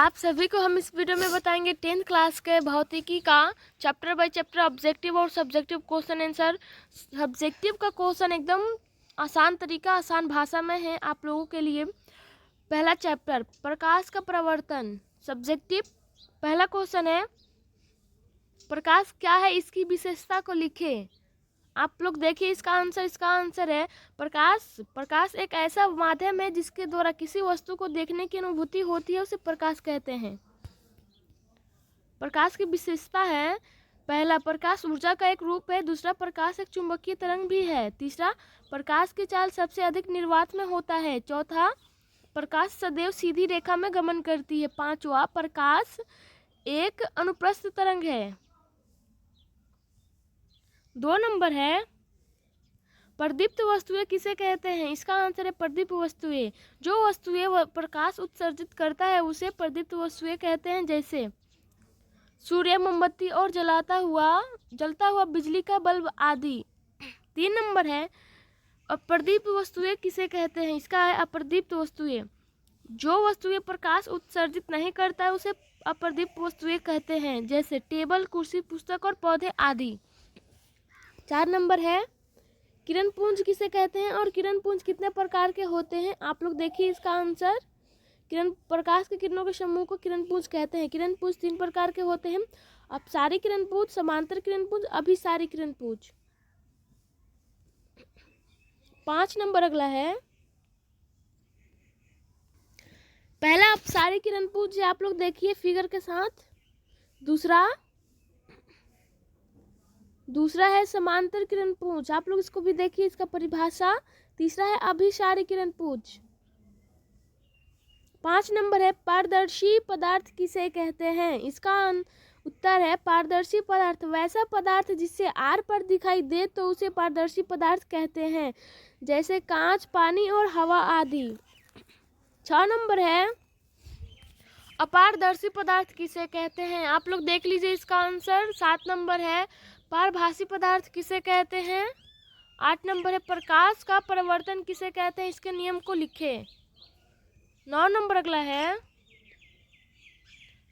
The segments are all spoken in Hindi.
आप सभी को हम इस वीडियो में बताएंगे 10th क्लास के भौतिकी का चैप्टर बाय चैप्टर ऑब्जेक्टिव और सब्जेक्टिव क्वेश्चन आंसर। सब्जेक्टिव का क्वेश्चन एकदम आसान तरीका, आसान भाषा में है आप लोगों के लिए। पहला चैप्टर प्रकाश का प्रवर्तन, सब्जेक्टिव। पहला क्वेश्चन है प्रकाश क्या है, इसकी विशेषता को लिखें। आप लोग देखिए इसका आंसर है प्रकाश एक ऐसा माध्यम है जिसके द्वारा किसी वस्तु को देखने की अनुभूति होती है, उसे प्रकाश कहते हैं। प्रकाश की विशेषता है, पहला प्रकाश ऊर्जा का एक रूप है, दूसरा प्रकाश एक चुंबकीय तरंग भी है, तीसरा प्रकाश की चाल सबसे अधिक निर्वात में होता है, चौथा प्रकाश सदैव सीधी रेखा में गमन करती है, पांचवा प्रकाश एक अनुप्रस्थ तरंग है। 2 नंबर है प्रदीप्त वस्तुएं किसे कहते हैं। इसका आंसर है प्रदीप्त वस्तुएं। जो वस्तुएं प्रकाश उत्सर्जित करता है उसे प्रदीप्त वस्तुएं कहते हैं, जैसे सूर्य, मोमबत्ती और जलता हुआ बिजली का बल्ब आदि। 3 नंबर है अप्रदीप्त वस्तुएं किसे कहते हैं। इसका है अप्रदीप्त वस्तुएं। जो वस्तुएं प्रकाश उत्सर्जित नहीं करता है उसे अप्रदीप्त वस्तुएं कहते हैं, जैसे टेबल, कुर्सी, पुस्तक और पौधे आदि। 4 नंबर है किरण पुंज किसे कहते हैं और किरण पुंज कितने प्रकार के होते हैं। आप लोग देखिए इसका आंसर, प्रकाश की किरणों के समूह को किरण पुंज कहते हैं। किरण पुंज 3 प्रकार के होते हैं, अपसारी किरण पुंज, समांतर किरण पुंज, अभिसारी किरण पुंज। 5 नंबर अगला है पहला अपसारी किरण पुंज, आप लोग देखिए फिगर के साथ। दूसरा है समांतर किरण पुंज, आप लोग इसको भी देखिए, इसका परिभाषा। तीसरा है अभिसारी किरण पुंज। 5 नंबर है पारदर्शी पदार्थ किसे कहते हैं। इसका उत्तर है पारदर्शी पदार्थ वैसा पदार्थ जिससे आर पर दिखाई दे तो उसे पारदर्शी पदार्थ कहते हैं, जैसे कांच, पानी और हवा आदि। 6 नंबर है अपारदर्शी पदार्थ किसे कहते हैं। आप लोग देख लीजिए इसका आंसर। 7 नंबर है पारभासी पदार्थ किसे कहते हैं। 8 नंबर है प्रकाश का परिवर्तन किसे कहते हैं, इसके नियम को लिखें। 9 नंबर अगला है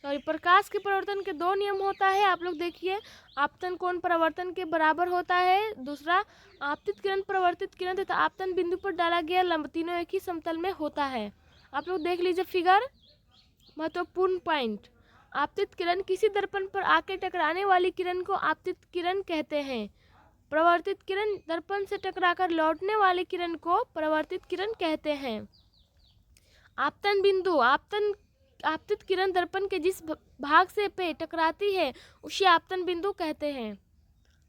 प्रकाश के परिवर्तन के 2 नियम होता है। आप लोग देखिए आपतन कोण परावर्तन के बराबर होता है, दूसरा आपतित किरण परावर्तित किरण तथा आपतन बिंदु पर डाला गया लंब तीनों एक ही समतल में होता है। आप लोग देख लीजिए फिगर, महत्वपूर्ण पॉइंट। आपतित किरण किसी दर्पण पर आकर टकराने वाली किरण को आपतित किरण कहते हैं। परावर्तित किरण दर्पण से टकराकर लौटने वाली किरण को परावर्तित किरण कहते हैं। आपतन बिंदु, आपतित किरण दर्पण के जिस भाग से पे टकराती है उसे आपतन बिंदु कहते हैं।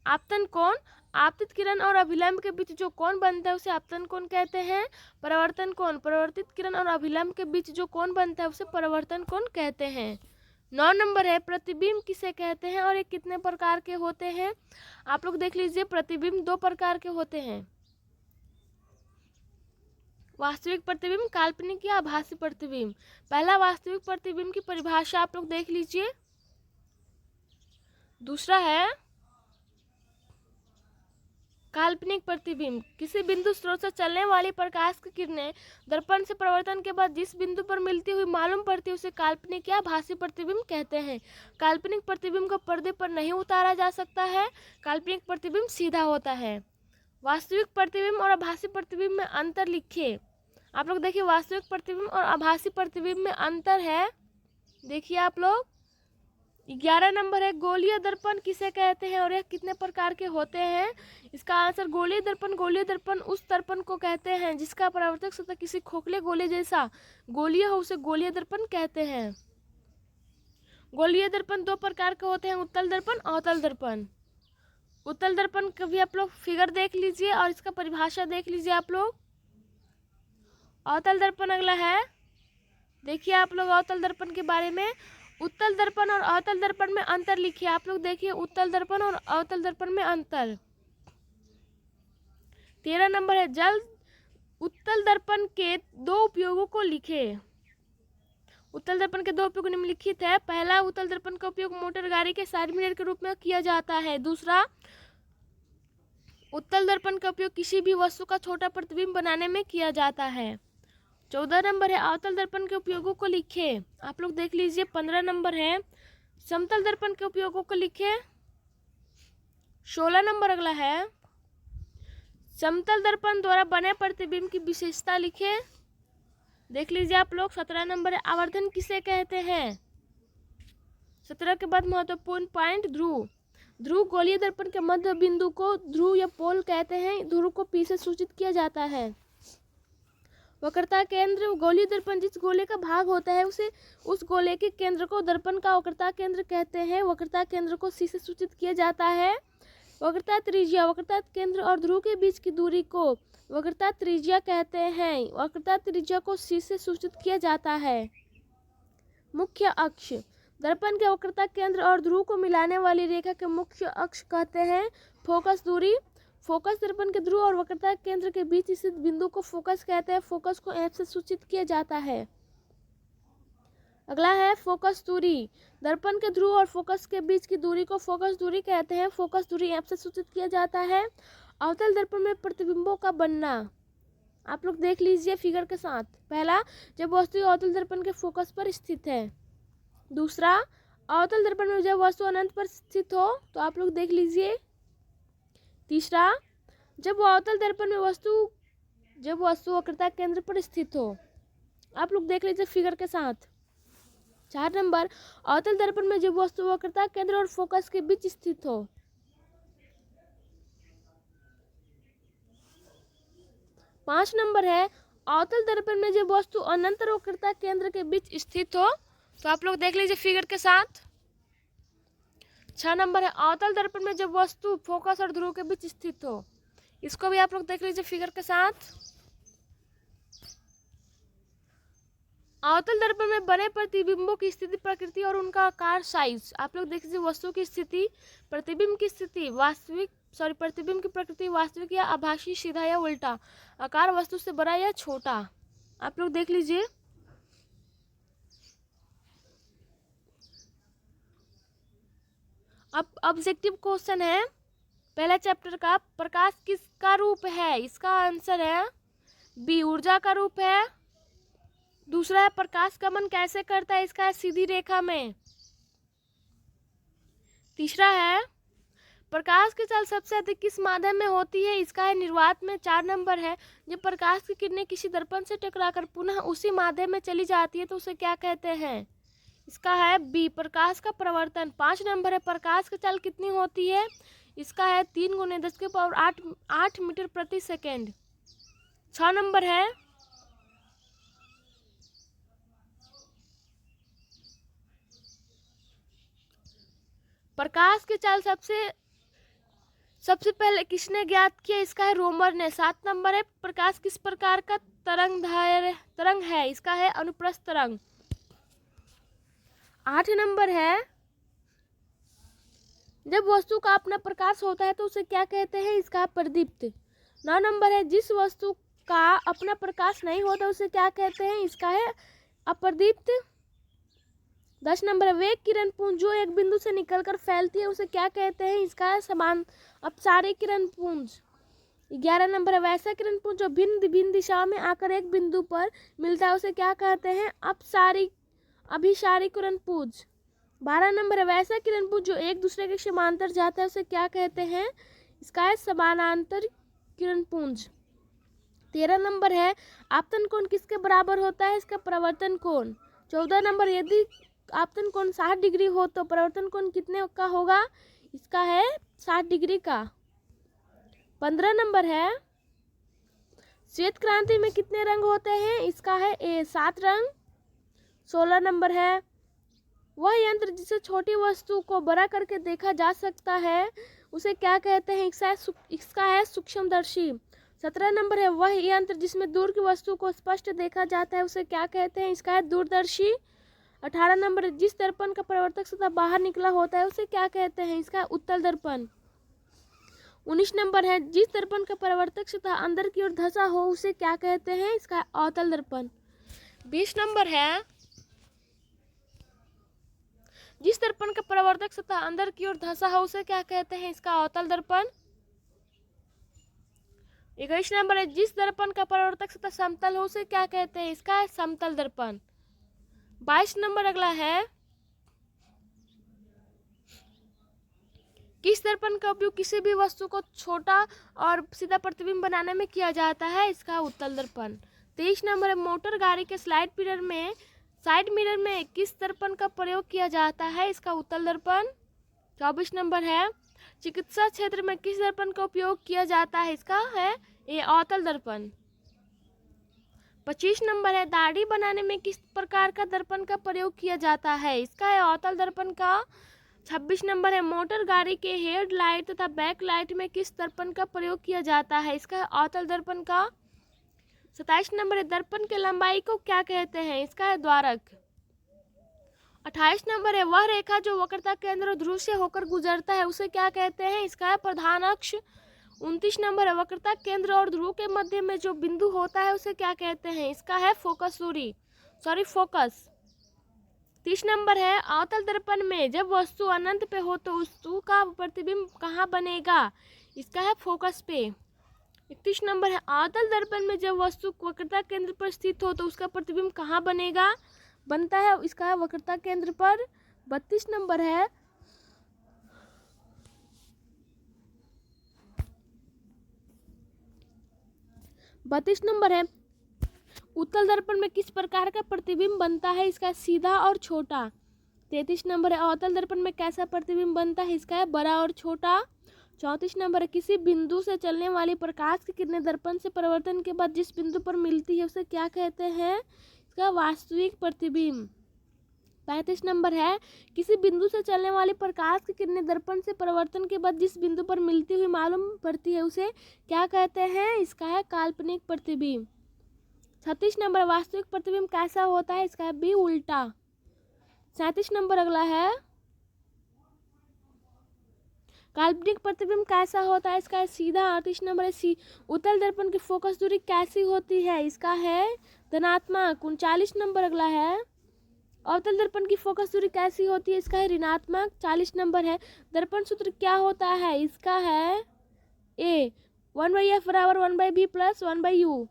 आपतन कोण, आपतित किरण और अभिलंब के बीच जो कोण बनता है उसे आपतन कोण कहते हैं। परावर्तन कोण, परावर्तित किरण और अभिलंब के बीच जो कोण बनता है उसे परावर्तन कोण कहते हैं। 9 नंबर है प्रतिबिंब किसे कहते हैं और ये कितने प्रकार के होते हैं। आप लोग देख लीजिए प्रतिबिंब 2 प्रकार के होते हैं, वास्तविक प्रतिबिंब, काल्पनिक या आभासी प्रतिबिंब। पहला वास्तविक प्रतिबिंब की परिभाषा आप लोग देख लीजिए। दूसरा है काल्पनिक प्रतिबिंब, किसी बिंदु स्रोत से चलने वाली प्रकाश की किरणें दर्पण से परावर्तन के बाद जिस बिंदु पर मिलती हुई मालूम पड़ती है उसे काल्पनिक या आभासी प्रतिबिंब कहते हैं। काल्पनिक प्रतिबिंब को पर्दे पर नहीं उतारा जा सकता है, काल्पनिक प्रतिबिंब सीधा होता है। वास्तविक प्रतिबिंब और आभासी प्रतिबिंब में अंतर लिखिए। आप लोग देखिए वास्तविक प्रतिबिंब और आभासी प्रतिबिंब में अंतर है, देखिए आप लोग। 11 नंबर है गोलीय दर्पण किसे कहते हैं और यह कितने प्रकार के होते हैं। इसका आंसर गोलीय दर्पण उस दर्पण को कहते हैं जिसका परावर्तक सतह किसी खोखले गोले जैसा गोलीय हो, उसे गोलीय दर्पण कहते हैं। गोलीय दर्पण 2 प्रकार के होते हैं, उत्तल दर्पण, अवतल दर्पण। उत्तल दर्पण का भी आप लोग फिगर देख लीजिए और इसका परिभाषा देख लीजिए आप लोग। अवतल दर्पण अगला है, देखिए आप लोग अवतल दर्पण के बारे में। उत्तल दर्पण और अवतल दर्पण में अंतर लिखिए। आप लोग देखिए उत्तल दर्पण और अवतल दर्पण में अंतर। 13 नंबर है जल उत्तल दर्पण के 2 उपयोगों को लिखें। उत्तल दर्पण के 2 उपयोग निम्नलिखित है। पहला, उत्तल दर्पण का उपयोग मोटर गाड़ी के साइड मिरर के रूप में किया जाता है। दूसरा, उत्तल दर्पण का उपयोग किसी भी वस्तु का छोटा प्रतिबिंब बनाने में किया जाता है। 14 नंबर है अवतल दर्पण के उपयोगों को लिखे। आप लोग देख लीजिए। 15 नंबर है समतल दर्पण के उपयोगों को लिखे। 16 नंबर अगला है समतल दर्पण द्वारा बने प्रतिबिंब की विशेषता लिखे। देख लीजिए आप लोग। 17 नंबर है आवर्धन किसे कहते हैं। 17 के बाद महत्वपूर्ण पॉइंट ध्रुव। ध्रुव गोलीय दर्पण के मध्य बिंदु को ध्रुव या पोल कहते हैं। ध्रुव को पी से सूचित किया जाता है। वक्रता केंद्र। गोलीय दर्पण जिस गोले का भाग होता है उसे उस गोले के केंद्र को दर्पण का वक्रता केंद्र कहते हैं। वक्रता केंद्र को सी से सूचित किया जाता है। वक्रता त्रिज्या। वक्रता केंद्र और ध्रुव के बीच की दूरी को वक्रता त्रिज्या कहते हैं। वक्रता त्रिज्या को सी से सूचित किया जाता है। मुख्य अक्ष। दर्पण के वक्रता केंद्र और ध्रुव को मिलाने वाली रेखा के मुख्य अक्ष कहते हैं। फोकस दूरी। फोकस दर्पण के ध्रुव और वक्रता केंद्र के बीच स्थित बिंदु को फोकस कहते हैं। फोकस को एफ से सूचित किया जाता है। अगला है फोकस दूरी। दर्पण के ध्रुव और फोकस के बीच की दूरी को फोकस दूरी कहते हैं। फोकस दूरी एफ से सूचित किया जाता है। अवतल दर्पण में प्रतिबिंबों का बनना। आप लोग देख लीजिए फिगर के साथ। पहला, जब वस्तु अवतल दर्पण के फोकस पर स्थित है। दूसरा, अवतल दर्पण में जब वस्तु अनंत पर स्थित हो। तो आप लोग देख लीजिए। तीसरा, जब अवतल दर्पण में जब वस्तु वक्रता केंद्र पर स्थित हो। आप लोग देख लीजिए फिगर के साथ। 4 नंबर, अवतल दर्पण में जब वस्तु वक्रता केंद्र और फोकस के बीच स्थित हो। 5 नंबर है अवतल दर्पण में जब वस्तु अनंत वक्रता केंद्र के बीच स्थित हो। तो आप लोग देख लीजिए फिगर के साथ। 6 नंबर है अवतल दर्पण में जब वस्तु फोकस और ध्रुव के बीच स्थित हो। इसको भी आप लोग देख लीजिए फिगर के साथ। अवतल दर्पण में बने प्रतिबिंबों की स्थिति, प्रकृति और उनका आकार, साइज। आप लोग देख लीजिए वस्तु की स्थिति, प्रतिबिंब की स्थिति, प्रतिबिंब की प्रकृति वास्तविक या आभासी, सीधा या उल्टा, आकार वस्तु से बड़ा या छोटा। आप लोग देख लीजिए। अब ऑब्जेक्टिव क्वेश्चन है पहला चैप्टर का। प्रकाश किसका रूप है। इसका आंसर है बी, ऊर्जा का रूप है। दूसरा है प्रकाश गमन कैसे करता है। इसका है सीधी रेखा में। तीसरा है प्रकाश की चाल सबसे अधिक किस माध्यम में होती है। इसका है निर्वात में। 4 नंबर है जब प्रकाश की किरणें किसी दर्पण से टकराकर पुनः उसी माध्यम में चली जाती है तो उसे क्या कहते हैं। इसका है बी, प्रकाश का प्रवर्तन। 5 नंबर है प्रकाश की चाल कितनी होती है। इसका है 3 × 10⁸ मीटर प्रति सेकेंड। 6 नंबर है प्रकाश की चाल सबसे पहले किसने ज्ञात किया। इसका है रोमर ने। 7 नंबर है प्रकाश किस प्रकार का तरंग है। इसका है अनुप्रस्थ तरंग। 8 नंबर है जब वस्तु का अपना प्रकाश होता है तो उसे क्या कहते हैं। इसका है प्रदीप्त। 9 नंबर है जिस वस्तु का अपना प्रकाश नहीं होता उसे क्या कहते हैं। इसका है अप्रदीप्त। 10 नंबर है वेग किरण पुंज जो एक बिंदु से निकलकर फैलती है उसे क्या कहते हैं। इसका है समान अपसारी किरण पुंज। 11 नंबर है वैसा किरण पुंज जो भिन्न भिन्न दिशाओं में आकर एक बिंदु पर मिलता है उसे क्या कहते हैं। अभिसारी किरण पुंज। 12 नंबर है वैसा किरण पुंज जो एक दूसरे के समांतर जाता है उसे क्या कहते हैं। इसका है समानांतर किरण पुंज। 13 नंबर है आपतन कोण किसके बराबर होता है। इसका प्रवर्तन कोण। 14 नंबर यदि आपतन कोण 60 डिग्री हो तो प्रवर्तन कोण कितने का होगा। इसका है 60 डिग्री का। 15 नंबर है श्वेत क्रांति में कितने रंग होते हैं। इसका है 7 रंग। 16 नंबर है वह यंत्र जिसे छोटी वस्तु को बड़ा करके देखा जा सकता है उसे क्या कहते हैं। इसका है सूक्ष्मदर्शी। 17 नंबर है वह यंत्र जिसमें दूर की वस्तु को स्पष्ट देखा जाता है उसे क्या कहते हैं। इसका है दूरदर्शी। 18 नंबर जिस दर्पण का परावर्तक सतह बाहर निकला होता है उसे क्या कहते हैं। इसका उत्तल दर्पण। 19 नंबर है जिस दर्पण का परावर्तक सतह अंदर की ओर धंसा हो उसे क्या कहते हैं। इसका अवतल दर्पण। 20 नंबर है जिस दर्पण का परावर्तक सतह अंदर की ओर धंसा हो उसे क्या कहते हैं। इसका अवतल दर्पण। 21 नंबर है जिस दर्पण का परावर्तक सतह समतल हो उसे क्या कहते हैं, इसका है समतल दर्पण। 22 नंबर अगला है, किस दर्पण का उपयोग किसी भी वस्तु को छोटा और सीधा प्रतिबिंब बनाने में किया जाता है, इसका उत्तल दर्पण। 23 नंबर है, मोटर गाड़ी के साइड मिरर में किस दर्पण का प्रयोग किया जाता है, इसका उत्तल दर्पण। 24 नंबर है, चिकित्सा क्षेत्र में किस दर्पण का उपयोग किया जाता है, इसका है ये अवतल दर्पण। 25 नंबर है, दाढ़ी बनाने में किस प्रकार का दर्पण का प्रयोग किया जाता है, इसका है अवतल दर्पण का। 26 नंबर है, मोटर गाड़ी के हेड लाइट तथा बैक लाइट में किस दर्पण का प्रयोग किया जाता है, इसका है अवतल दर्पण का। 27 नंबर है, दर्पण की लंबाई को क्या कहते हैं, इसका है द्वारक। 28 नंबर है, वह रेखा जो वक्रता केंद्र और ध्रुव से होकर गुजरता है उसे क्या कहते हैं, इसका है प्रधान अक्ष। 29 नंबर है, वक्रता केंद्र और ध्रुव के मध्य में जो बिंदु होता है उसे क्या कहते हैं, इसका है फोकस। 30 नंबर है, अवतल दर्पण में जब वस्तु अनंत पे हो तो वस्तु का प्रतिबिंब कहाँ बनेगा, इसका है फोकस पे। 31 नंबर है, अवतल दर्पण में जब वस्तु वक्रता केंद्र पर स्थित हो तो उसका प्रतिबिंब कहाँ बनता है, इसका है वक्रता केंद्र पर। 32 नंबर है, उत्तल दर्पण में किस प्रकार का प्रतिबिंब बनता है, इसका सीधा और छोटा। 33 नंबर है, अवतल दर्पण में कैसा प्रतिबिंब बनता है, इसका है बड़ा और छोटा। 34 नंबर है, किसी बिंदु से चलने वाली प्रकाश की किरणें दर्पण से परावर्तन के बाद जिस बिंदु पर मिलती है उसे क्या कहते हैं, इसका वास्तविक प्रतिबिंब। 35 नंबर है, किसी बिंदु से चलने वाली प्रकाश की किरणें दर्पण से परावर्तन के बाद जिस बिंदु पर मिलती हुई मालूम पड़ती है उसे क्या कहते हैं, इसका है काल्पनिक प्रतिबिंब। 36 नंबर, वास्तविक प्रतिबिंब कैसा होता है, इसका है बी उल्टा। 37 नंबर अगला है, काल्पनिक प्रतिबिंब कैसा होता है, इसका है सीधा। 38 नंबर है, उत्तल दर्पण की फोकस दूरी कैसी होती है, इसका है धनात्मक। 39 नंबर अगला है, अवतल दर्पण की फोकस दूरी कैसी होती है, इसका है ऋणात्मक। 40 नंबर है, दर्पण सूत्र क्या होता है, इसका है ए 1/f बराबर 1/b प्लस 1/u।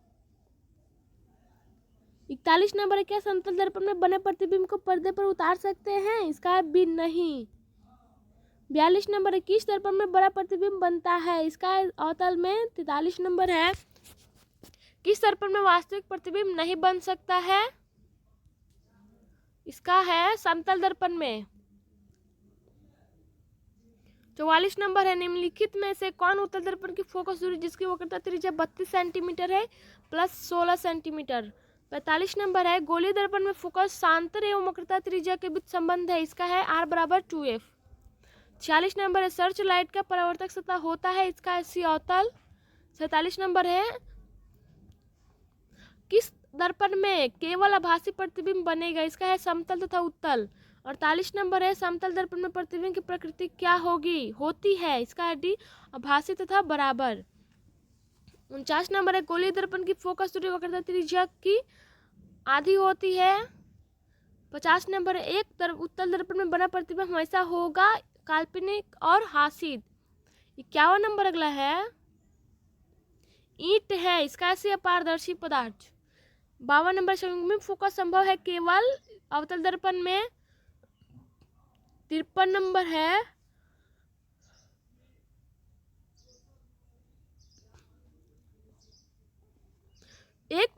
41 नंबर है, क्या समतल दर्पण में बने प्रतिबिंब को पर्दे पर उतार सकते हैं, इसका है बी नहीं। 42 नंबर है, किस दर्पण में बड़ा प्रतिबिंब बनता है, इसका है अवतल में। 43 नंबर है, किस दर्पण में वास्तविक प्रतिबिंब नहीं बन सकता है, इसका है समतल दर्पण में। 44 नंबर है, निम्नलिखित में से कौन उत्तल दर्पण की फोकस दूरी जिसकी वक्रता त्रिज्या 32 सेंटीमीटर है प्लस 16 सेंटीमीटर। 45 नंबर है, गोलीय दर्पण में फोकस सांतर एवं वक्रता त्रिज्या के बीच संबंध है, इसका है r बराबर 2f। 46 नंबर है, सर्च लाइट का परावर्तक सतह होता है, इसका है सी अवतल। 47 नंबर है, किस दर्पण में केवल आभासी प्रतिबिंब बनेगा, इसका है समतल तथा उत्तल। 48 नंबर है, समतल दर्पण में प्रतिबिंब की प्रकृति क्या होती है, इसका है डी आभासी तथा बराबर। 49 नंबर है, गोलीय दर्पण की फोकस दूरी वक्रता त्रिज्या की आधी होती है। 50 नंबर है, एक उत्तल दर्पण में बना प्रतिबिंब हमेशा होगा काल्पनिक और हासिद। 51 नंबर अगला है, ईंट है, इसका से अपारदर्शी पदार्थ। 52 नंबर, संयुग्मित फोकस संभव है केवल अवतल दर्पण में। 53 नंबर है, एक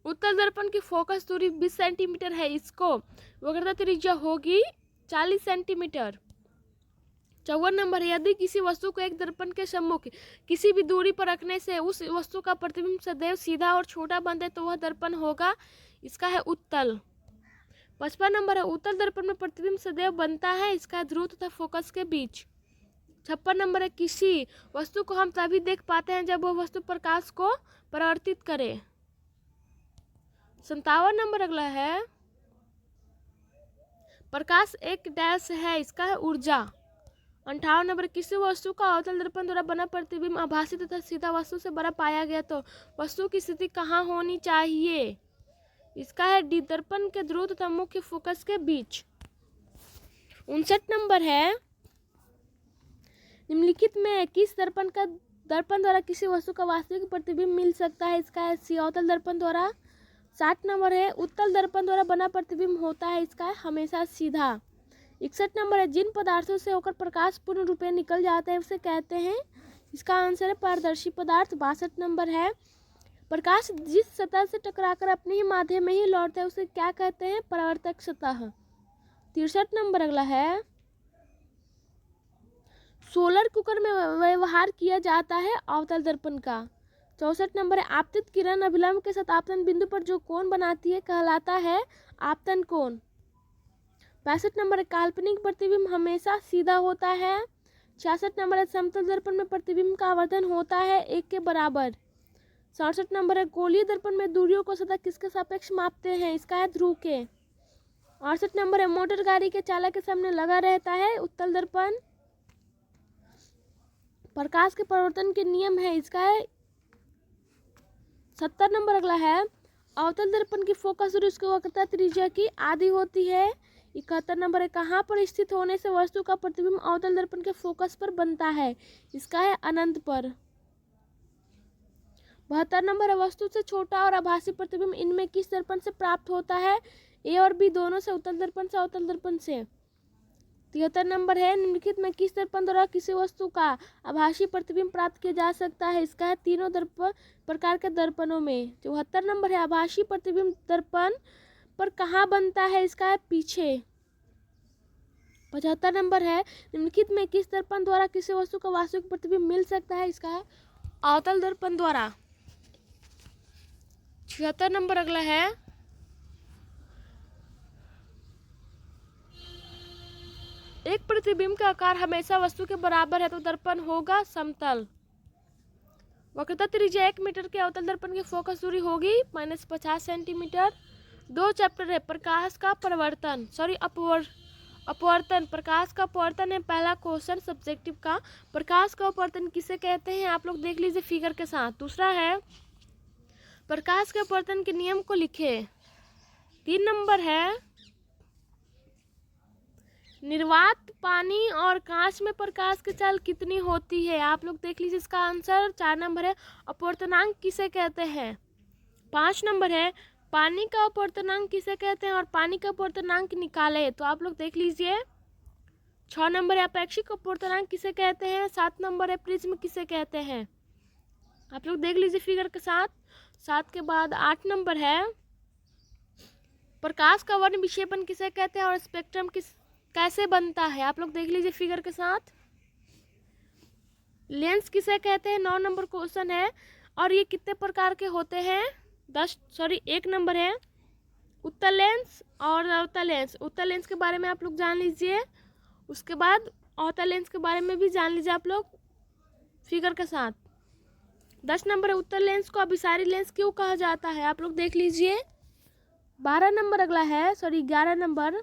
उत्तल दर्पण की फोकस दूरी 20 सेंटीमीटर है, इसको वक्रता त्रिज्या होगी 40 सेंटीमीटर। 54 नंबर है, यदि किसी वस्तु को एक दर्पण के सम्मुख किसी भी दूरी पर रखने से उस वस्तु का प्रतिबिंब सदैव सीधा और छोटा बनता है तो वह दर्पण होगा, इसका है उत्तल। 55 नंबर है, उत्तल दर्पण में प्रतिबिंब सदैव बनता है, इसका है ध्रुव तथा फोकस के बीच। 56 नंबर है, किसी वस्तु को हम तभी देख पाते हैं जब वह वस्तु प्रकाश को परावर्तित करे। 57 नंबर अगला है, प्रकाश एक डैश है, इसका है ऊर्जा। 58 नंबर, किसी वस्तु का अवतल दर्पण द्वारा बना प्रतिबिंब आभासी तथा सीधा वस्तु से बड़ा पाया गया तो वस्तु की स्थिति कहाँ होनी चाहिए, इसका है डी दर्पण के ध्रुव तथा मुख्य फोकस के बीच। 59 नंबर है, निम्नलिखित में किस दर्पण का दर्पण द्वारा किसी वस्तु का वास्तविक प्रतिबिंब मिल सकता है, इसका है सी। अवतल दर्पण द्वारा। 60 नंबर है उत्तल दर्पण द्वारा बना प्रतिबिंब होता है, इसका है हमेशा सीधा। 61 नंबर है जिन पदार्थों से होकर प्रकाश पूर्ण रूप में निकल जाता है उसे कहते हैं, इसका आंसर है पारदर्शी पदार्थ। 62 नंबर है प्रकाश जिस सतह से टकराकर अपने ही माध्यम में ही लौटता है उसे क्या कहते हैं, परावर्तक सतह। 63 नंबर अगला है सोलर कुकर में व्यवहार किया जाता है अवतल दर्पण का। 64 नंबर है आपतित किरण अभिलंब के साथ आपतन बिंदु पर जो कोण बनाती है कहलाता है आपतन कोण। 65 नंबर है काल्पनिक प्रतिबिंब हमेशा सीधा होता है। 66 नंबर है समतल दर्पण में प्रतिबिंब का आवर्धन होता है 1 के बराबर। 67 नंबर है गोलीय दर्पण में दूरियों को सतह किसके सापेक्ष मापते हैं, इसका है ध्रुव के। 68 नंबर है मोटर गाड़ी के चालक के सामने लगा रहता है उत्तल दर्पण। प्रकाश के परिवर्तन के नियम है, इसका है 70 नंबर अगला है अवतल दर्पण की फोकस दूरी उसकी वक्रता त्रिज्या की आधी होती है। 71 नंबर है कहाँ पर स्थित होने से वस्तु का प्रतिबिंब अवतल दर्पण के फोकस पर बनता है, इसका है अनंत पर। 72 नंबर है वस्तु से छोटा और आभासी प्रतिबिंब इनमें किस दर्पण से प्राप्त होता है, ए और बी दोनों से, उत्तल दर्पण से अवतल दर्पण से। 73 नंबर है निम्नलिखित में किस दर्पण द्वारा किसी वस्तु का आभासी प्रतिबिंब प्राप्त किया जा सकता है, इसका है तीनों दर्पण प्रकार के दर्पणों में। 74 नंबर है आभासी प्रतिबिंब दर्पण पर कहाँ बनता है, इसका है पीछे। 75 नंबर है निम्नलिखित में किस दर्पण द्वारा किसी वस्तु का वास्तविक प्रतिबिंब मिल सकता है, इसका है अवतल दर्पण द्वारा। 76 नंबर अगला है एक प्रतिबिंब का आकार हमेशा वस्तु के बराबर है तो दर्पण होगा समतल। वक्रता त्रिज्या 1 मीटर के अवतल दर्पण की फोकस दूरी होगी -50 सेंटीमीटर। 2 चैप्टर है प्रकाश का परिवर्तन अपवर्तन। प्रकाश का अपवर्तन है पहला क्वेश्चन सब्जेक्टिव का। प्रकाश का अपवर्तन किसे कहते हैं, आप लोग देख लीजिए फिगर के साथ। दूसरा है प्रकाश के अपवर्तन के नियम को लिखे। 3 नंबर है निर्वात पानी और कांच में प्रकाश की चाल कितनी होती है, आप लोग देख लीजिए इसका आंसर। 4 नंबर है अपवर्तनांक किसे कहते हैं। 5 नंबर है पानी का अपवर्तनांक किसे कहते हैं और पानी का अपवर्तनांक निकाले, तो आप लोग देख लीजिए। 6 नंबर है अपेक्षिक अपवर्तनांक किसे कहते हैं। 7 नंबर है प्रिज्म किसे कहते हैं, आप लोग देख लीजिए फिगर के साथ। 7 के बाद 8 नंबर है प्रकाश का वर्ण विक्षेपण किसे कहते हैं और स्पेक्ट्रम कैसे बनता है, आप लोग देख लीजिए फिगर के साथ। लेंस किसे कहते हैं 9 नंबर क्वेश्चन है और ये कितने प्रकार के होते हैं 1 नंबर है उत्तल लेंस और अवतल लेंस। उत्तल लेंस के बारे में आप लोग जान लीजिए, उसके बाद अवतल लेंस के बारे में भी जान लीजिए आप लोग फिगर के साथ। 10 नंबर है उत्तल लेंस को अभिसारी लेंस क्यों कहा जाता है, आप लोग देख लीजिए। 11 नंबर अगला है 11 नंबर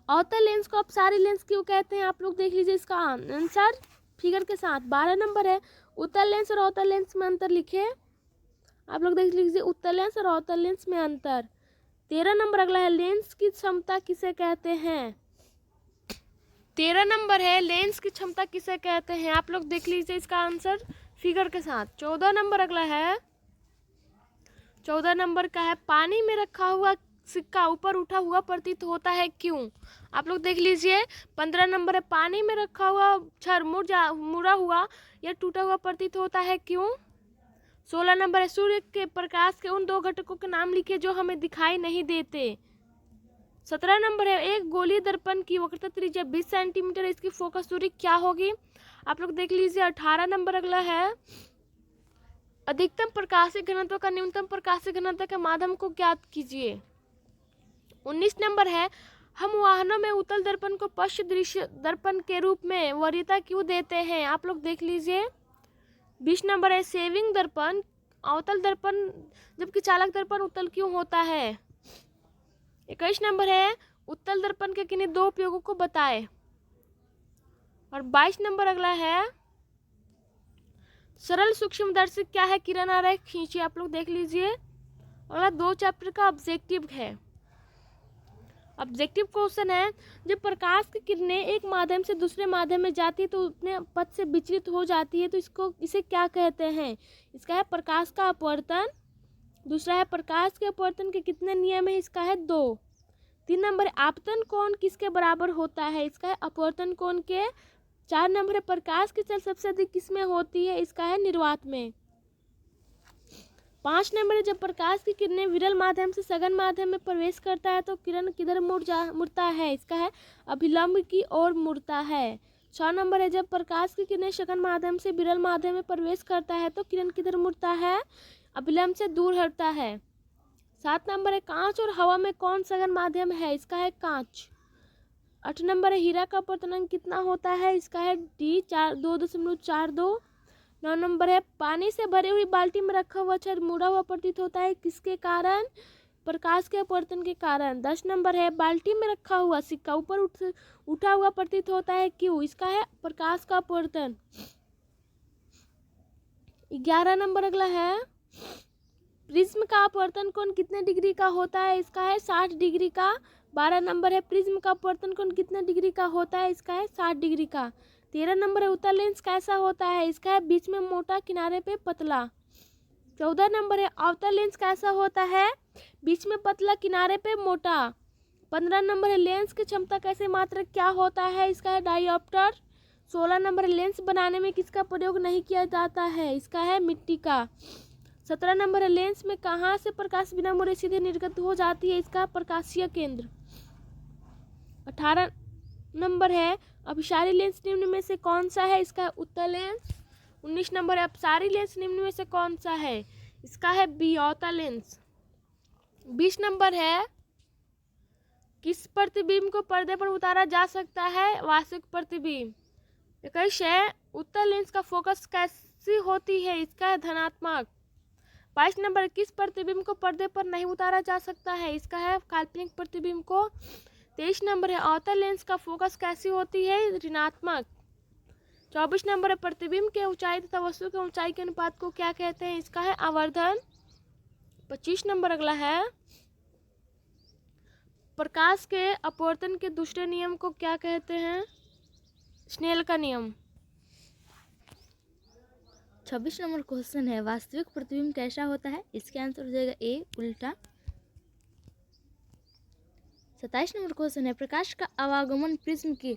अवतल लेंस को अपसारी लेंस क्यों कहते हैं, आप लोग देख लीजिए इसका आंसर फिगर के साथ। 12 नंबर है उत्तल लेंस और अवतल लेंस में अंतर लिखे, आप लोग देख लीजिए उत्तल लेंस और अवतल लेंस में अंतर। 13 नंबर अगला है लेंस की क्षमता किसे कहते हैं। 13 नंबर है लेंस की क्षमता किसे कहते हैं, आप लोग देख लीजिए इसका आंसर फिगर के साथ। 14 नंबर अगला है 14 नंबर का है पानी में रखा हुआ सिक्का ऊपर उठा हुआ प्रतीत होता है क्यों, आप लोग देख लीजिए। 15 नंबर है पानी में रखा हुआ छड़ मुड़ा हुआ या टूटा हुआ प्रतीत होता है क्यों। 16 नंबर है सूर्य के प्रकाश के उन 2 घटकों के नाम लिखिए जो हमें दिखाई नहीं देते। 17 नंबर है एक गोलीय दर्पण की वक्रता त्रिज्या 20 सेंटीमीटर, इसकी फोकस दूरी क्या होगी, आप लोग देख लीजिए। 18 नंबर अगला है अधिकतम प्रकाशीय घनत्व का न्यूनतम प्रकाशीय घनत्व के माध्यम को ज्ञात कीजिए। 19 नंबर है हम वाहनों में उत्तल दर्पण को पश्च दृश्य दर्पण के रूप में वरीयता क्यों देते हैं, आप लोग देख लीजिए। 20 नंबर है सेविंग दर्पण अवतल दर्पण जबकि चालक दर्पण उत्तल क्यों होता है। 21 नंबर है उत्तल दर्पण के किन्हीं 2 उपयोगों को बताएं। और 22 नंबर अगला है सरल सूक्ष्मदर्शी क्या है, किरण आरेख खींचिए, आप लोग देख लीजिए। अगला 2 चैप्टर का ऑब्जेक्टिव है। ऑब्जेक्टिव क्वेश्चन है, जब प्रकाश की किरणें एक माध्यम से दूसरे माध्यम में जाती है तो अपने पथ से विचलित हो जाती है, तो इसे क्या कहते हैं? इसका है प्रकाश का अपवर्तन। दूसरा है प्रकाश के अपवर्तन के कितने नियम है? इसका है 2। 3 नंबर है आपतन कोण किसके बराबर होता है? इसका है अपवर्तन कोण के। 4 नंबर है प्रकाश की चल सबसे अधिक किसमें होती है? इसका है निर्वात में। 5 नंबर है जब प्रकाश की किरणें विरल माध्यम से सघन माध्यम में प्रवेश करता है तो किरण किधर मुड़ता है? इसका है अभिलंब की ओर मुड़ता है। 6 नंबर है जब प्रकाश की किरणें सघन माध्यम से विरल माध्यम में प्रवेश करता है तो किरण किधर मुड़ता है? अभिलंब से दूर हटता है। 7 नंबर है कांच और हवा में कौन सघन माध्यम है? इसका है कांच। 8 नंबर है हीरा का अपवर्तनांक कितना होता है? इसका है D 2.42। 9 नंबर है पानी से भरी हुई बाल्टी में रखा हुआ छड़ मुड़ा हुआ प्रतीत होता है किसके कारण? प्रकाश के अपवर्तन के कारण। 10 नंबर है बाल्टी में रखा हुआ सिक्का ऊपर उठा हुआ प्रतीत होता है क्यों? इसका है प्रकाश का अपवर्तन। 11 नंबर अगला है प्रिज्म का अपवर्तन कोण कितने डिग्री का होता है? इसका है 60 डिग्री का। 12 नंबर है प्रिज्म का अपवर्तन कोण कितने डिग्री का होता है? इसका है 60 डिग्री का। 13 नंबर है उत्तल लेंस कैसा होता है? इसका है बीच में मोटा किनारे पे पतला। 14 नंबर है अवतल लेंस कैसा होता है? बीच में पतला किनारे पे मोटा। 15 नंबर है लेंस की क्षमता कैसे मात्रक क्या होता है? इसका है डायोप्टर। 16 नंबर है लेंस बनाने में किसका प्रयोग नहीं किया जाता है? इसका है मिट्टी का। 17 नंबर है लेंस में कहाँ से प्रकाश बिना मुड़े सीधे निर्गत हो जाती है? इसका प्रकाशीय केंद्र। 18 नंबर है अभिसारी लेंस निम्न में से कौन सा है? इसका है उत्तल लेंस। 19 नंबर है अपसारी लेंस निम्न में से कौन सा है? इसका है बी अवतल लेंस। 20 नंबर है किस प्रतिबिंब को पर्दे पर उतारा जा सकता है? वास्तविक प्रतिबिंब। 21 है उत्तल लेंस का फोकस कैसी होती है? इसका है धनात्मक। 22 नंबर किस प्रतिबिंब को पर्दे पर नहीं उतारा जा सकता है? इसका है काल्पनिक प्रतिबिंब को। 23 नंबर है अवतल लेंस का फोकस कैसी होती है? ऋणात्मक। 24 नंबर है प्रतिबिंब के ऊंचाई तथा वस्तु के ऊंचाई के अनुपात को क्या कहते हैं? इसका है आवर्धन। 25 नंबर अगला है प्रकाश के अपवर्तन के दूसरे नियम को क्या कहते हैं? स्नेल का नियम। 26 नंबर क्वेश्चन है वास्तविक प्रतिबिंब कैसा होता है? इसके आंसर हो जाएगा ए उल्टा। 27 नंबर क्वेश्चन है प्रकाश का आवागमन प्रिज्म की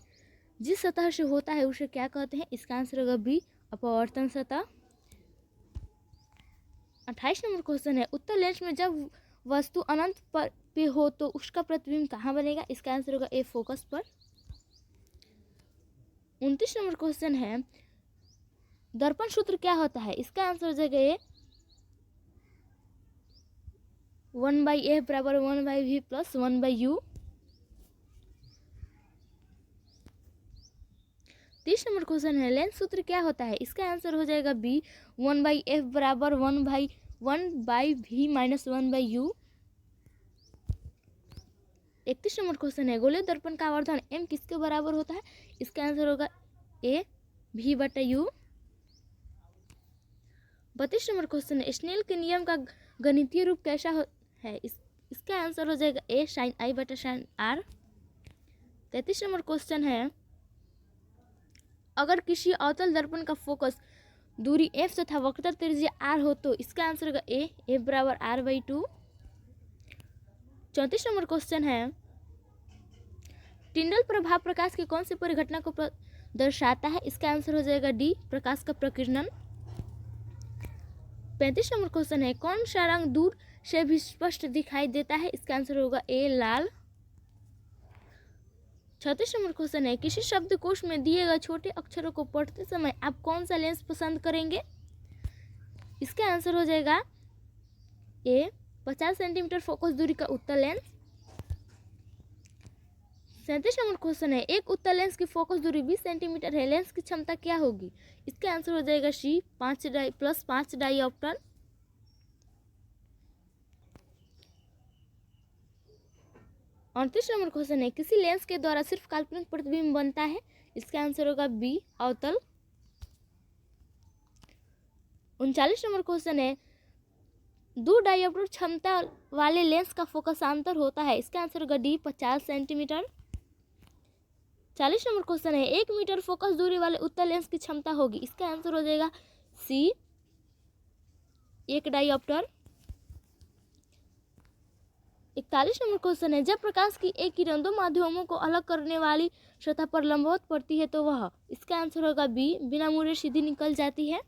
जिस सतह से होता है उसे क्या कहते हैं? इसका आंसर होगा बी अपवर्तन सतह। 28 नंबर क्वेश्चन है उत्तल लेंस में जब वस्तु अनंत पर पे हो तो उसका प्रतिबिंब कहाँ बनेगा? इसका आंसर होगा ए फोकस पर। 29 नंबर क्वेश्चन है दर्पण सूत्र क्या होता है? इसका आंसर हो जाएगा ए 1/f बराबर 1/v plus 1/u। 30 number question है लेंस सूत्र क्या होता है? इसका आंसर हो जाएगा बी 1/f बराबर 1/v minus 1/u। 31 number question है गोलीय दर्पण का आवर्धन m किसके बराबर होता है? इसका आंसर होगा ए v/u। 32 नंबर क्वेश्चन है स्नेल के नियम का गणितीय रूप कैसा है? इसका आंसर हो जाएगा ए sin i/sin r। 33 number question है अगर किसी अवतल दर्पण का फोकस दूरी f तथा वक्रता त्रिज्या r हो तो इसका आंसर होगा ए f बराबर r/2। 34 नंबर क्वेश्चन है टिंडल प्रभाव प्रकाश की कौन सी परिघटना को दर्शाता है? इसका आंसर हो जाएगा डी प्रकाश का प्रकीर्णन। 35 नंबर क्वेश्चन है कौन सा रंग दूर से भी स्पष्ट दिखाई देता है? इसका आंसर होगा ए लाल। 36 नंबर क्वेश्चन है किसी शब्दकोश में दिए गए छोटे अक्षरों को पढ़ते समय आप कौन सा लेंस पसंद करेंगे? इसका आंसर हो जाएगा ए 50 सेंटीमीटर फोकस दूरी का उत्तल लेंस। 37 नंबर क्वेश्चन है एक उत्तल लेंस की फोकस दूरी 20 सेंटीमीटर है, लेंस की क्षमता क्या होगी? इसका आंसर हो जाएगा सी 5 डाईऑप्टर। 38 नंबर क्वेश्चन है किसी लेंस के द्वारा सिर्फ काल्पनिक प्रतिबिंब बनता है? इसका आंसर होगा बी अवतल। 39 नंबर क्वेश्चन है दो डायोप्टर क्षमता वाले लेंस का फोकसांतर होता है? इसका आंसर होगा डी 50 सेंटीमीटर। 40 नंबर क्वेश्चन है, 1 मीटर फोकस दूरी वाले उत्तल लेंस की क्षमता होगी? इसका आंसर हो जाएगा सी 1 डायोप्टर। 41 नंबर क्वेश्चन है, जब प्रकाश की एक किरण दो माध्यमों को अलग करने वाली सतह पर लंबवत पड़ती है तो वह? इसका आंसर होगा बी बिना मुड़े सीधी निकल जाती है।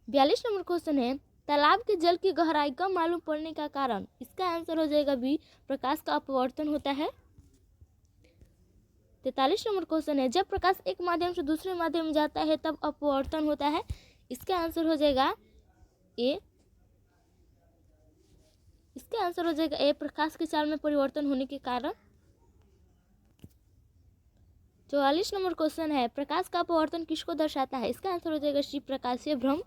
42 नंबर क्वेश्चन है, तालाब के जल की गहराई कम मालूम पड़ने का कारण? इसका आंसर हो जाएगा बी प्रकाश का अपवर्तन होता है। 43 नंबर क्वेश्चन है, जब प्रकाश एक माध्यम से दूसरे माध्यम में जाता है तब अपवर्तन होता है? इसका आंसर हो जाएगा ए। इसका आंसर हो जाएगा ए प्रकाश की चाल में परिवर्तन होने के कारण। 44 नंबर क्वेश्चन है, प्रकाश का अपवर्तन किसको दर्शाता है? इसका आंसर हो जाएगा सी प्रकाशीय भ्रम।